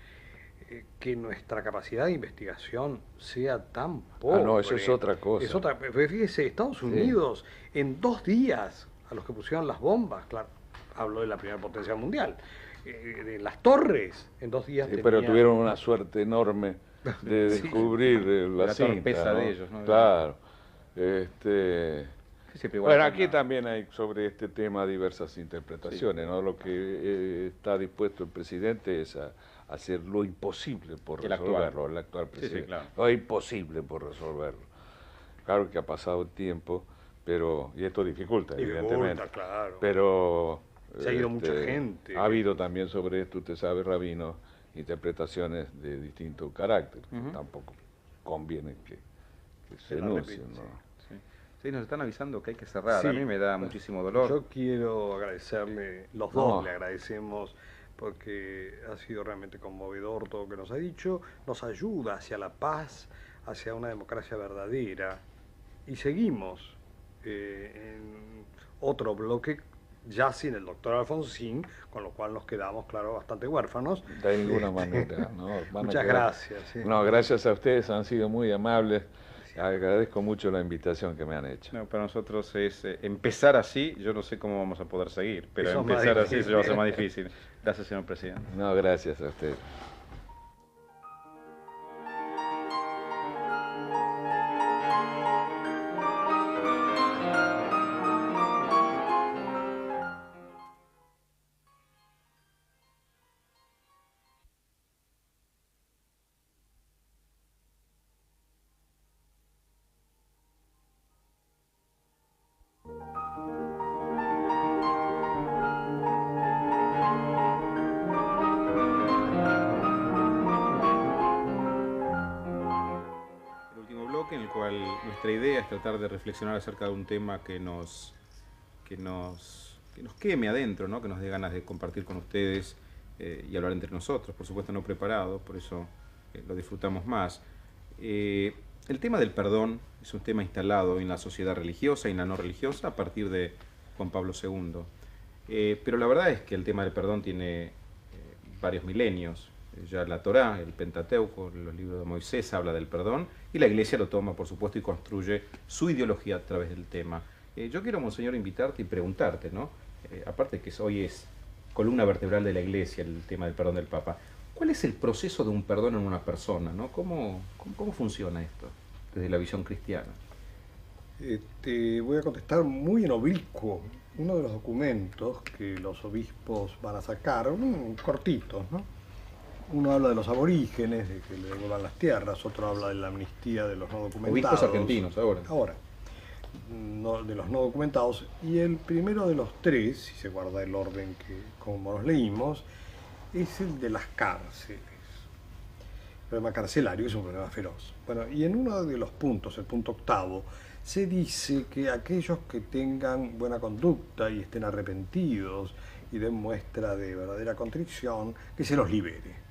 que nuestra capacidad de investigación sea tan pobre. No, eso es otra cosa. Es otra. Fíjese, Estados Unidos, en 2 días, a los que pusieron las bombas, claro, hablo de la primera potencia mundial, de las torres, en 2 días tenían... Pero tuvieron una suerte enorme de descubrir la cinta, torpeza, ¿no? De ellos, ¿no? Claro. Bueno, aquí nada. también hay sobre este tema diversas interpretaciones, ¿no? Lo que está dispuesto el presidente es a hacer lo imposible por resolverlo, el actual presidente. Claro. Lo imposible por resolverlo. Claro que ha pasado el tiempo, y esto dificulta, evidentemente. Claro. Pero se ha ido mucha gente. Ha habido también sobre esto, usted sabe, Rabino, interpretaciones de distinto carácter. Tampoco conviene que se enuncien, ¿no? Sí, nos están avisando que hay que cerrar. A mí me da muchísimo dolor. Yo quiero agradecerle, los dos le agradecemos, porque ha sido realmente conmovedor todo lo que nos ha dicho. Nos ayuda hacia la paz, hacia una democracia verdadera. Y seguimos en otro bloque, ya sin el doctor Alfonsín, con lo cual nos quedamos, claro, bastante huérfanos. De ninguna manera, ¿no? Muchas gracias. No, gracias a ustedes, han sido muy amables. Agradezco mucho la invitación que me han hecho. No, para nosotros es empezar así, yo no sé cómo vamos a poder seguir, pero empezar así se va a ser más difícil. Gracias, señor presidente. No, gracias a usted. En el cual nuestra idea es tratar de reflexionar acerca de un tema que nos queme adentro, ¿no? Que nos dé ganas de compartir con ustedes y hablar entre nosotros, por supuesto no preparados, por eso lo disfrutamos más. El tema del perdón es un tema instalado en la sociedad religiosa y en la no religiosa a partir de Juan Pablo II. Pero la verdad es que el tema del perdón tiene varios milenios. Ya la Torá, el Pentateuco, los libros de Moisés habla del perdón y la Iglesia lo toma, por supuesto, y construye su ideología a través del tema. Yo quiero, Monseñor, invitarte y preguntarte, ¿no? Aparte que hoy es columna vertebral de la Iglesia el tema del perdón del Papa, ¿cuál es el proceso de un perdón en una persona, ¿no? ¿Cómo funciona esto desde la visión cristiana? Voy a contestar muy en oblicuo. Uno de los documentos que los obispos van a sacar, cortitos, ¿no? Uno habla de los aborígenes, de que le devuelvan las tierras, otro habla de la amnistía de los no documentados. Obispos argentinos, ahora. de los no documentados, y el primero de los tres, si se guarda el orden que como los leímos, es el de las cárceles. El problema carcelario es un problema feroz. Bueno, y en uno de los puntos, el punto octavo, se dice que aquellos que tengan buena conducta y estén arrepentidos y den muestra de verdadera contrición, que se los libere.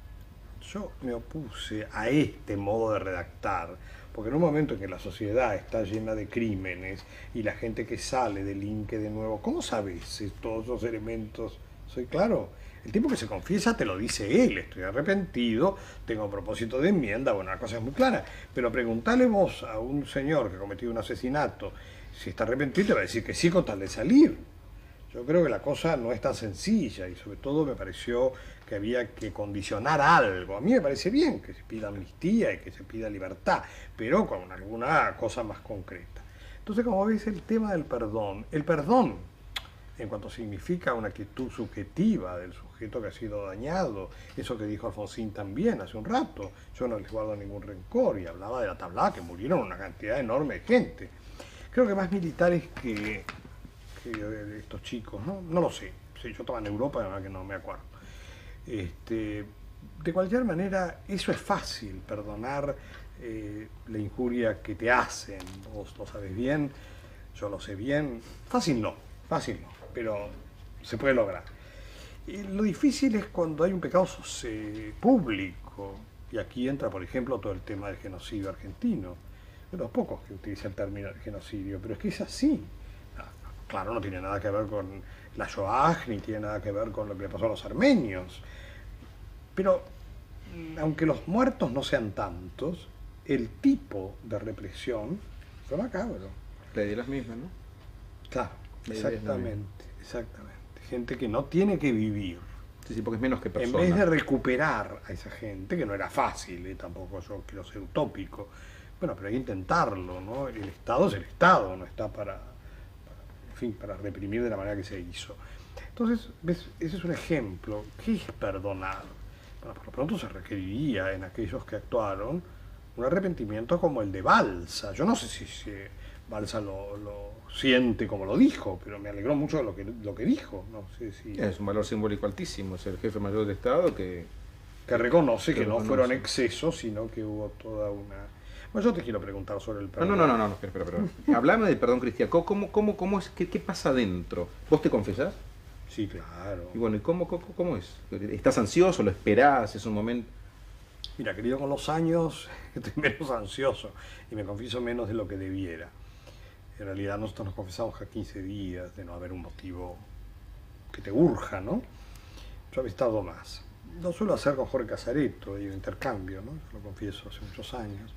Yo me opuse a este modo de redactar, porque en un momento en que la sociedad está llena de crímenes y la gente que sale delinque de nuevo, ¿cómo sabes todos esos elementos? ¿Soy claro? El tipo que se confiesa te lo dice él: estoy arrepentido, tengo propósito de enmienda. Bueno, la cosa es muy clara, pero preguntale vos a un señor que ha cometido un asesinato si está arrepentido, te va a decir que sí con tal de salir. Yo creo que la cosa no es tan sencilla, y sobre todo me pareció que había que condicionar algo. A mí me parece bien que se pida amnistía y que se pida libertad, pero con alguna cosa más concreta. Entonces, como ves, el tema del perdón, el perdón, en cuanto significa una actitud subjetiva del sujeto que ha sido dañado, eso que dijo Alfonsín también hace un rato, yo no les guardo ningún rencor, y hablaba de la tablada, que murieron una cantidad enorme de gente. Creo que más militares que estos chicos, ¿no? No lo sé. Sí, yo estaba en Europa, además que no me acuerdo. De cualquier manera, eso es fácil, perdonar la injuria que te hacen. Vos lo sabes bien, yo lo sé bien. Fácil no, pero se puede lograr. Y lo difícil es cuando hay un pecado público, y aquí entra, por ejemplo, todo el tema del genocidio argentino. De los pocos que utiliza el término de genocidio, pero es que es así. Claro, no tiene nada que ver con la Shoah, ni tiene nada que ver con lo que le pasó a los armenios. Pero, aunque los muertos no sean tantos, el tipo de represión fue macabro. La idea es las mismas, ¿no? Claro, exactamente. Gente que no tiene que vivir. Sí, porque es menos que personas. En vez de recuperar a esa gente, que no era fácil, tampoco yo quiero ser utópico, bueno, pero hay que intentarlo, ¿no? El Estado es el Estado, no está para reprimir de la manera que se hizo. Entonces, ¿ves? Ese es un ejemplo. ¿Qué es perdonar? Bueno, por lo pronto se requeriría en aquellos que actuaron un arrepentimiento como el de Balsa. Yo no sé si Balsa lo siente como lo dijo, pero me alegró mucho lo que dijo. No sé si... Es un valor simbólico altísimo, es el jefe mayor de Estado que reconoce que no fueron excesos, sino que hubo toda una... Bueno, yo te quiero preguntar sobre el perdón. No, espera. Hablame del perdón cristiano. ¿Cómo es? ¿Qué pasa dentro? ¿Vos te confesás? Sí, claro. Y bueno, ¿y cómo es? ¿Estás ansioso? ¿Lo esperás? ¿Es un momento...? Mira, querido, con los años estoy menos ansioso y me confieso menos de lo que debiera. En realidad nosotros nos confesamos a 15 días de no haber un motivo que te urja, ¿no? Yo he estado más. Lo suelo hacer con Jorge Casareto, y un intercambio, ¿no? Lo confieso hace muchos años.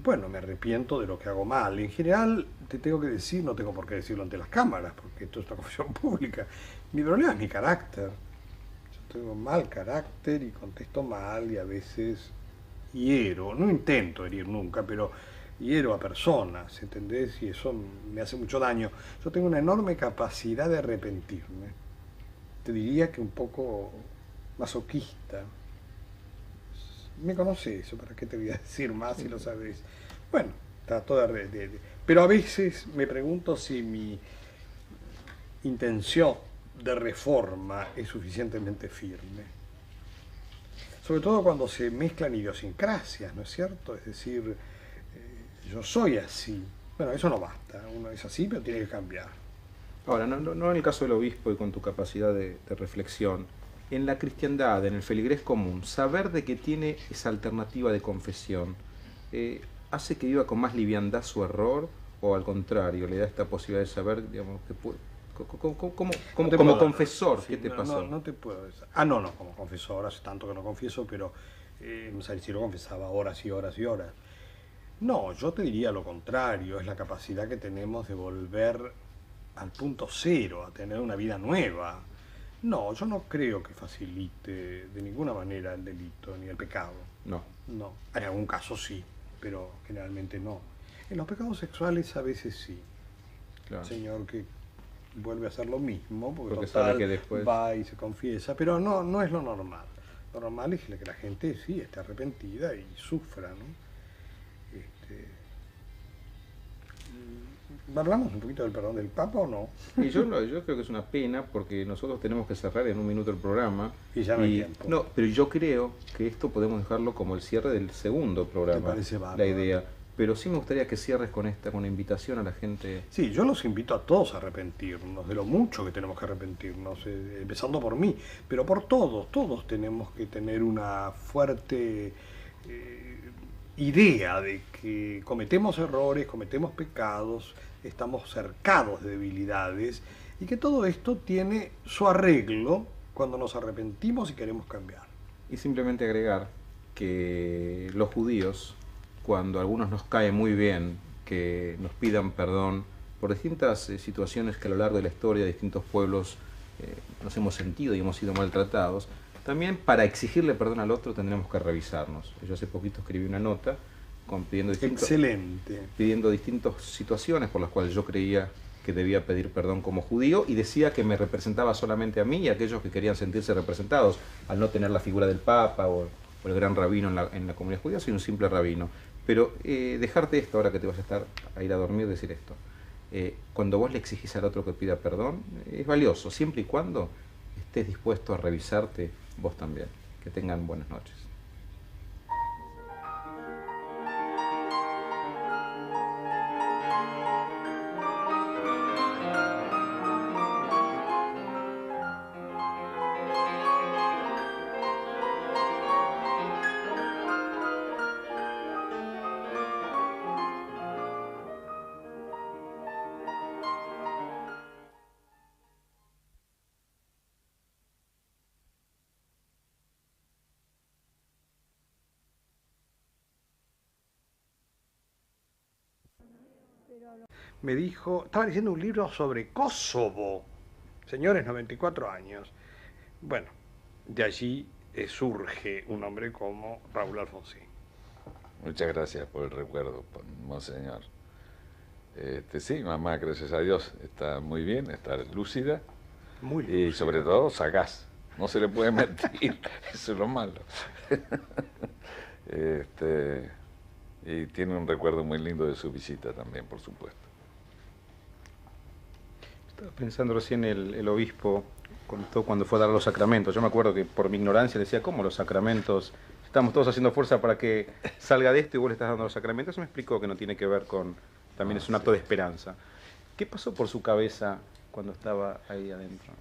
Bueno, me arrepiento de lo que hago mal. En general, te tengo que decir, no tengo por qué decirlo ante las cámaras, porque esto es una confesión pública. Mi problema es mi carácter. Yo tengo mal carácter y contesto mal, y a veces hiero. No intento herir nunca, pero hiero a personas, ¿entendés? Y eso me hace mucho daño. Yo tengo una enorme capacidad de arrepentirme. Te diría que un poco masoquista. Me conoces, ¿para qué te voy a decir más si lo sabes? Bueno, trato pero a veces me pregunto si mi intención de reforma es suficientemente firme. Sobre todo cuando se mezclan idiosincrasias, ¿no es cierto? Es decir, yo soy así. Bueno, eso no basta. Uno es así, pero tiene que cambiar. Ahora, no en el caso del obispo y con tu capacidad de reflexión. En la cristiandad, en el feligrés común, saber de que tiene esa alternativa de confesión, ¿hace que viva con más liviandad su error, o al contrario, le da esta posibilidad de saber, digamos, que puede, como confesor, sí, ¿qué te pasó? No te puedo decir. No, como confesor, hace tanto que no confieso, pero San Isidro confesaba horas y horas y horas. No, yo te diría lo contrario, es la capacidad que tenemos de volver al punto cero, a tener una vida nueva. No, yo no creo que facilite de ninguna manera el delito ni el pecado. No. En algún caso sí, pero generalmente no. En los pecados sexuales a veces sí. Claro. El señor que vuelve a hacer lo mismo, porque total, sabe que después va y se confiesa, pero no es lo normal. Lo normal es que la gente sí esté arrepentida y sufra, ¿no? ¿Hablamos un poquito del perdón del Papa o no? Y yo creo que es una pena porque nosotros tenemos que cerrar en un minuto el programa. Y ya no hay tiempo. No, pero yo creo que esto podemos dejarlo como el cierre del segundo programa. Me parece bárbaro. La idea. Pero sí me gustaría que cierres con con una invitación a la gente. Sí, yo los invito a todos a arrepentirnos, de lo mucho que tenemos que arrepentirnos, empezando por mí, pero por todos tenemos que tener una fuerte idea de que cometemos errores, cometemos pecados, estamos cercados de debilidades y que todo esto tiene su arreglo cuando nos arrepentimos y queremos cambiar. Y simplemente agregar que los judíos, cuando a algunos nos cae muy bien que nos pidan perdón por distintas situaciones que a lo largo de la historia de distintos pueblos nos hemos sentido y hemos sido maltratados, también para exigirle perdón al otro tendremos que revisarnos. Yo hace poquito escribí una nota pidiendo distintas situaciones por las cuales yo creía que debía pedir perdón como judío y decía que me representaba solamente a mí y a aquellos que querían sentirse representados al no tener la figura del Papa o el gran rabino en la comunidad judía, soy un simple rabino. Pero dejarte esto ahora que te vas a ir a dormir, decir esto. Cuando vos le exigís al otro que pida perdón, es valioso, siempre y cuando estés dispuesto a revisarte vos también. Que tengan buenas noches. Me dijo, estaba leyendo un libro sobre Kosovo, señores, 94 años. Bueno, de allí surge un hombre como Raúl Alfonsín. Muchas gracias por el recuerdo, monseñor. Sí, mamá, gracias a Dios, está muy bien, está lúcida. Muy y lúcida. Sobre todo sagaz. No se le puede mentir, eso es lo malo. Y tiene un recuerdo muy lindo de su visita también, por supuesto. Estaba pensando recién el obispo contó cuando fue a dar los sacramentos. Yo me acuerdo que por mi ignorancia decía, ¿cómo los sacramentos? Estamos todos haciendo fuerza para que salga de esto y vos le estás dando los sacramentos. Eso me explicó que no tiene que ver con... También es un acto de esperanza. ¿Qué pasó por su cabeza cuando estaba ahí adentro?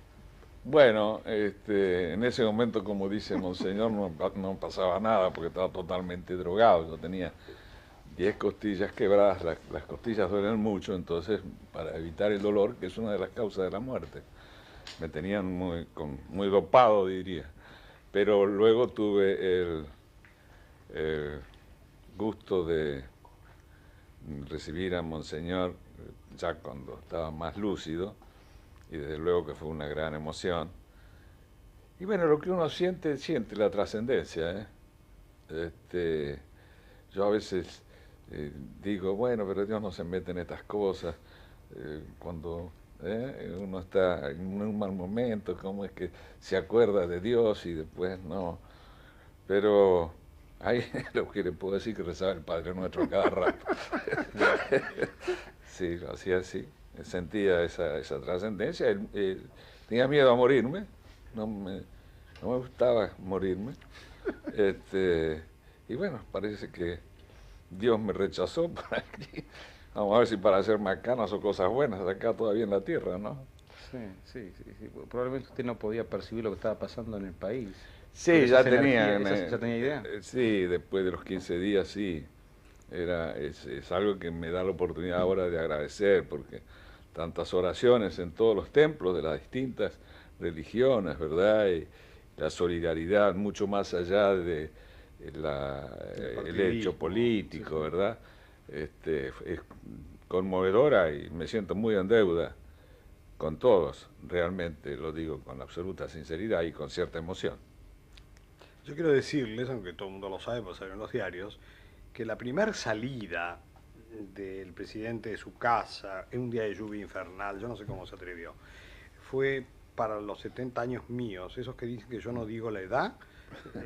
Bueno, en ese momento, como dice Monseñor, no pasaba nada porque estaba totalmente drogado. Yo tenía 10 costillas quebradas, las costillas duelen mucho, entonces para evitar el dolor, que es una de las causas de la muerte, me tenían muy dopado, diría. Pero luego tuve el gusto de recibir a Monseñor ya cuando estaba más lúcido, y desde luego que fue una gran emoción. Y bueno, lo que uno siente la trascendencia, ¿eh? Yo a veces digo, bueno, pero Dios no se mete en estas cosas. Cuando uno está en un mal momento, ¿cómo es que se acuerda de Dios y después no? Pero ahí lo que le puedo decir que rezaba el Padre Nuestro a cada rato. Sí, lo hacía así. Sentía esa trascendencia. Tenía miedo a morirme. No me gustaba morirme. Y bueno, parece que Dios me rechazó para aquí. Vamos a ver si para hacer macanas o cosas buenas acá todavía en la tierra, ¿no? Sí. Probablemente usted no podía percibir lo que estaba pasando en el país. Sí, ya tenía idea. Sí, después de los 15 días, sí. Es algo que me da la oportunidad ahora de agradecer, porque tantas oraciones en todos los templos de las distintas religiones, ¿verdad? Y la solidaridad mucho más allá de el hecho político, ¿verdad? Es conmovedora y me siento muy en deuda con todos, realmente lo digo con absoluta sinceridad y con cierta emoción. Yo quiero decirles, aunque todo el mundo lo sabe, pues sale en los diarios, que la primera salida del presidente de su casa en un día de lluvia infernal, yo no sé cómo se atrevió, fue para los 70 años míos. Esos que dicen que yo no digo la edad,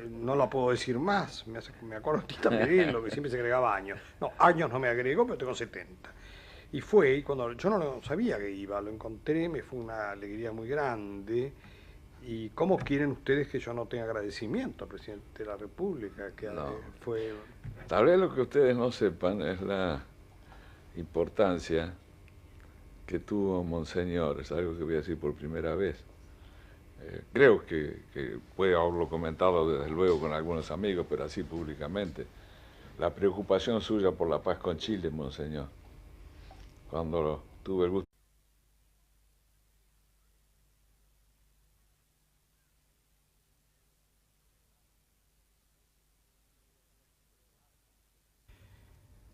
no la puedo decir más. Me acuerdo de Tita Merelo, que siempre se agregaba años. No, años no me agregó, pero tengo 70. Y fue, y cuando yo no lo sabía que iba, lo encontré, me fue una alegría muy grande. ¿Y cómo quieren ustedes que yo no tenga agradecimiento al presidente de la República? Que No. fue... Tal vez lo que ustedes no sepan es la importancia que tuvo Monseñor, es algo que voy a decir por primera vez. Creo que puede haberlo comentado desde luego con algunos amigos, pero así públicamente. La preocupación suya por la paz con Chile, Monseñor. Cuando tuve el gusto.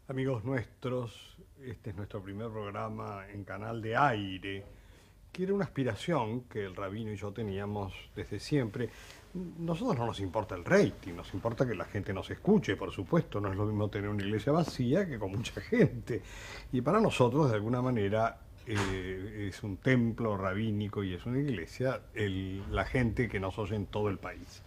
Amigos nuestros, este es nuestro primer programa en Canal de Aire, que era una aspiración que el rabino y yo teníamos desde siempre. Nosotros no nos importa el rating, nos importa que la gente nos escuche, por supuesto, no es lo mismo tener una iglesia vacía que con mucha gente. Y para nosotros, de alguna manera, es un templo rabínico y es una iglesia la gente que nos oye en todo el país.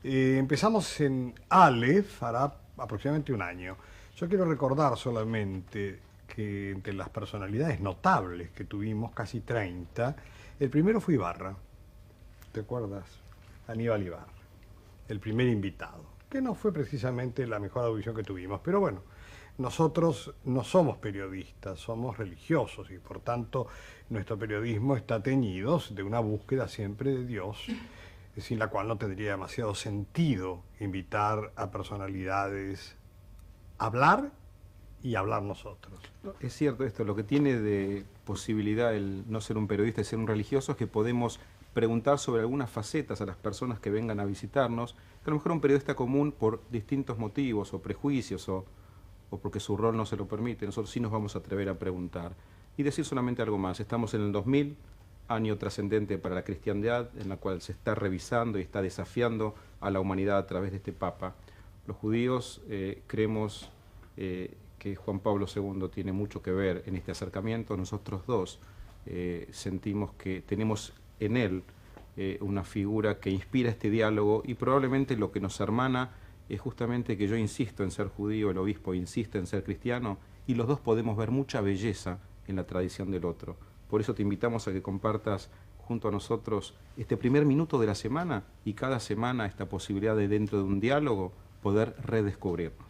Empezamos en Aleph, hará aproximadamente un año. Yo quiero recordar solamente que entre las personalidades notables que tuvimos, casi 30, el primero fue Ibarra, ¿te acuerdas? Aníbal Ibarra, el primer invitado, que no fue precisamente la mejor audición que tuvimos, pero bueno, nosotros no somos periodistas, somos religiosos y por tanto nuestro periodismo está teñido de una búsqueda siempre de Dios, sin la cual no tendría demasiado sentido invitar a personalidades a hablar y hablar nosotros. Es cierto esto, lo que tiene de posibilidad el no ser un periodista y ser un religioso es que podemos preguntar sobre algunas facetas a las personas que vengan a visitarnos, que a lo mejor un periodista común por distintos motivos o prejuicios o porque su rol no se lo permite, nosotros sí nos vamos a atrever a preguntar. Y decir solamente algo más, estamos en el 2000, año trascendente para la cristiandad, en la cual se está revisando y está desafiando a la humanidad a través de este Papa. Los judíos creemos que Juan Pablo II tiene mucho que ver en este acercamiento. Nosotros dos sentimos que tenemos en él una figura que inspira este diálogo y probablemente lo que nos hermana es justamente que yo insisto en ser judío, el obispo insiste en ser cristiano y los dos podemos ver mucha belleza en la tradición del otro. Por eso te invitamos a que compartas junto a nosotros este primer minuto de la semana y cada semana esta posibilidad de dentro de un diálogo poder redescubrirnos.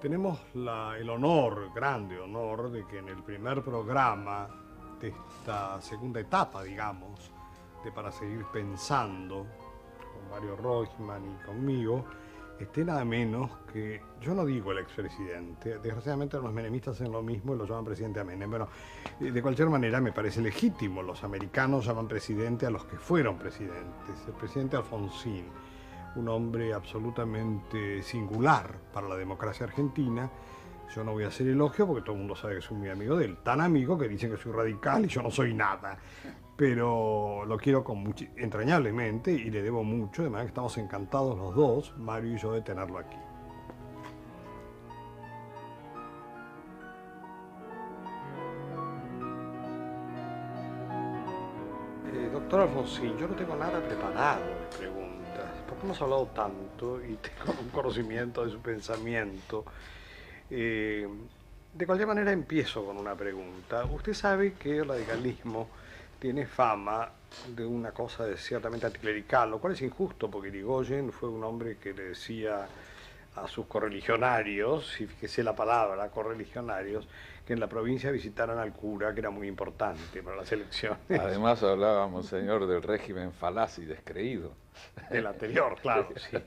Tenemos el honor, grande honor, de que en el primer programa de esta segunda etapa, digamos, de Para Seguir Pensando, con Mario Reutemann y conmigo, esté nada menos que, yo no digo el expresidente, desgraciadamente los menemistas hacen lo mismo y lo llaman presidente a Menem. Bueno, de cualquier manera me parece legítimo, los americanos llaman presidente a los que fueron presidentes, el presidente Alfonsín, un hombre absolutamente singular para la democracia argentina. Yo no voy a hacer elogio porque todo el mundo sabe que soy muy amigo de él, tan amigo que dicen que soy radical y yo no soy nada, pero lo quiero entrañablemente y le debo mucho, de manera que estamos encantados los dos, Mario y yo, de tenerlo aquí. Doctor Alfonsín, yo no tengo nada preparado de preguntas, porque hemos hablado tanto y tengo un conocimiento de su pensamiento. De cualquier manera empiezo con una pregunta. Usted sabe que el radicalismo tiene fama de una cosa ciertamente anticlerical, lo cual es injusto porque Irigoyen fue un hombre que le decía a sus correligionarios, y fíjese la palabra, correligionarios, que en la provincia visitaran al cura, que era muy importante para las elecciones. Además hablábamos, señor, del régimen falaz y descreído. Del anterior, claro, sí.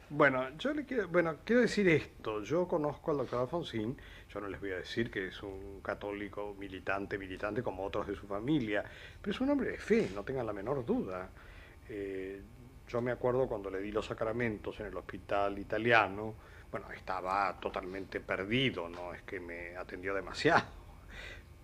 Bueno, quiero decir esto. Yo conozco al doctor Alfonsín. Yo no les voy a decir que es un católico militante como otros de su familia, pero es un hombre de fe, no tengan la menor duda. Yo me acuerdo cuando le di los sacramentos en el hospital italiano, bueno, estaba totalmente perdido, no es que me atendió demasiado.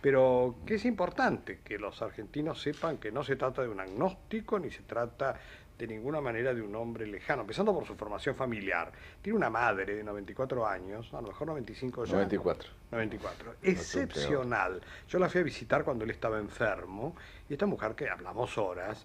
Pero que es importante que los argentinos sepan que no se trata de un agnóstico, ni se trata de ninguna manera de un hombre lejano, empezando por su formación familiar. Tiene una madre de 94 años, a lo mejor 95 ya. 94. 94. Excepcional. Yo la fui a visitar cuando él estaba enfermo, y esta mujer, que hablamos horas,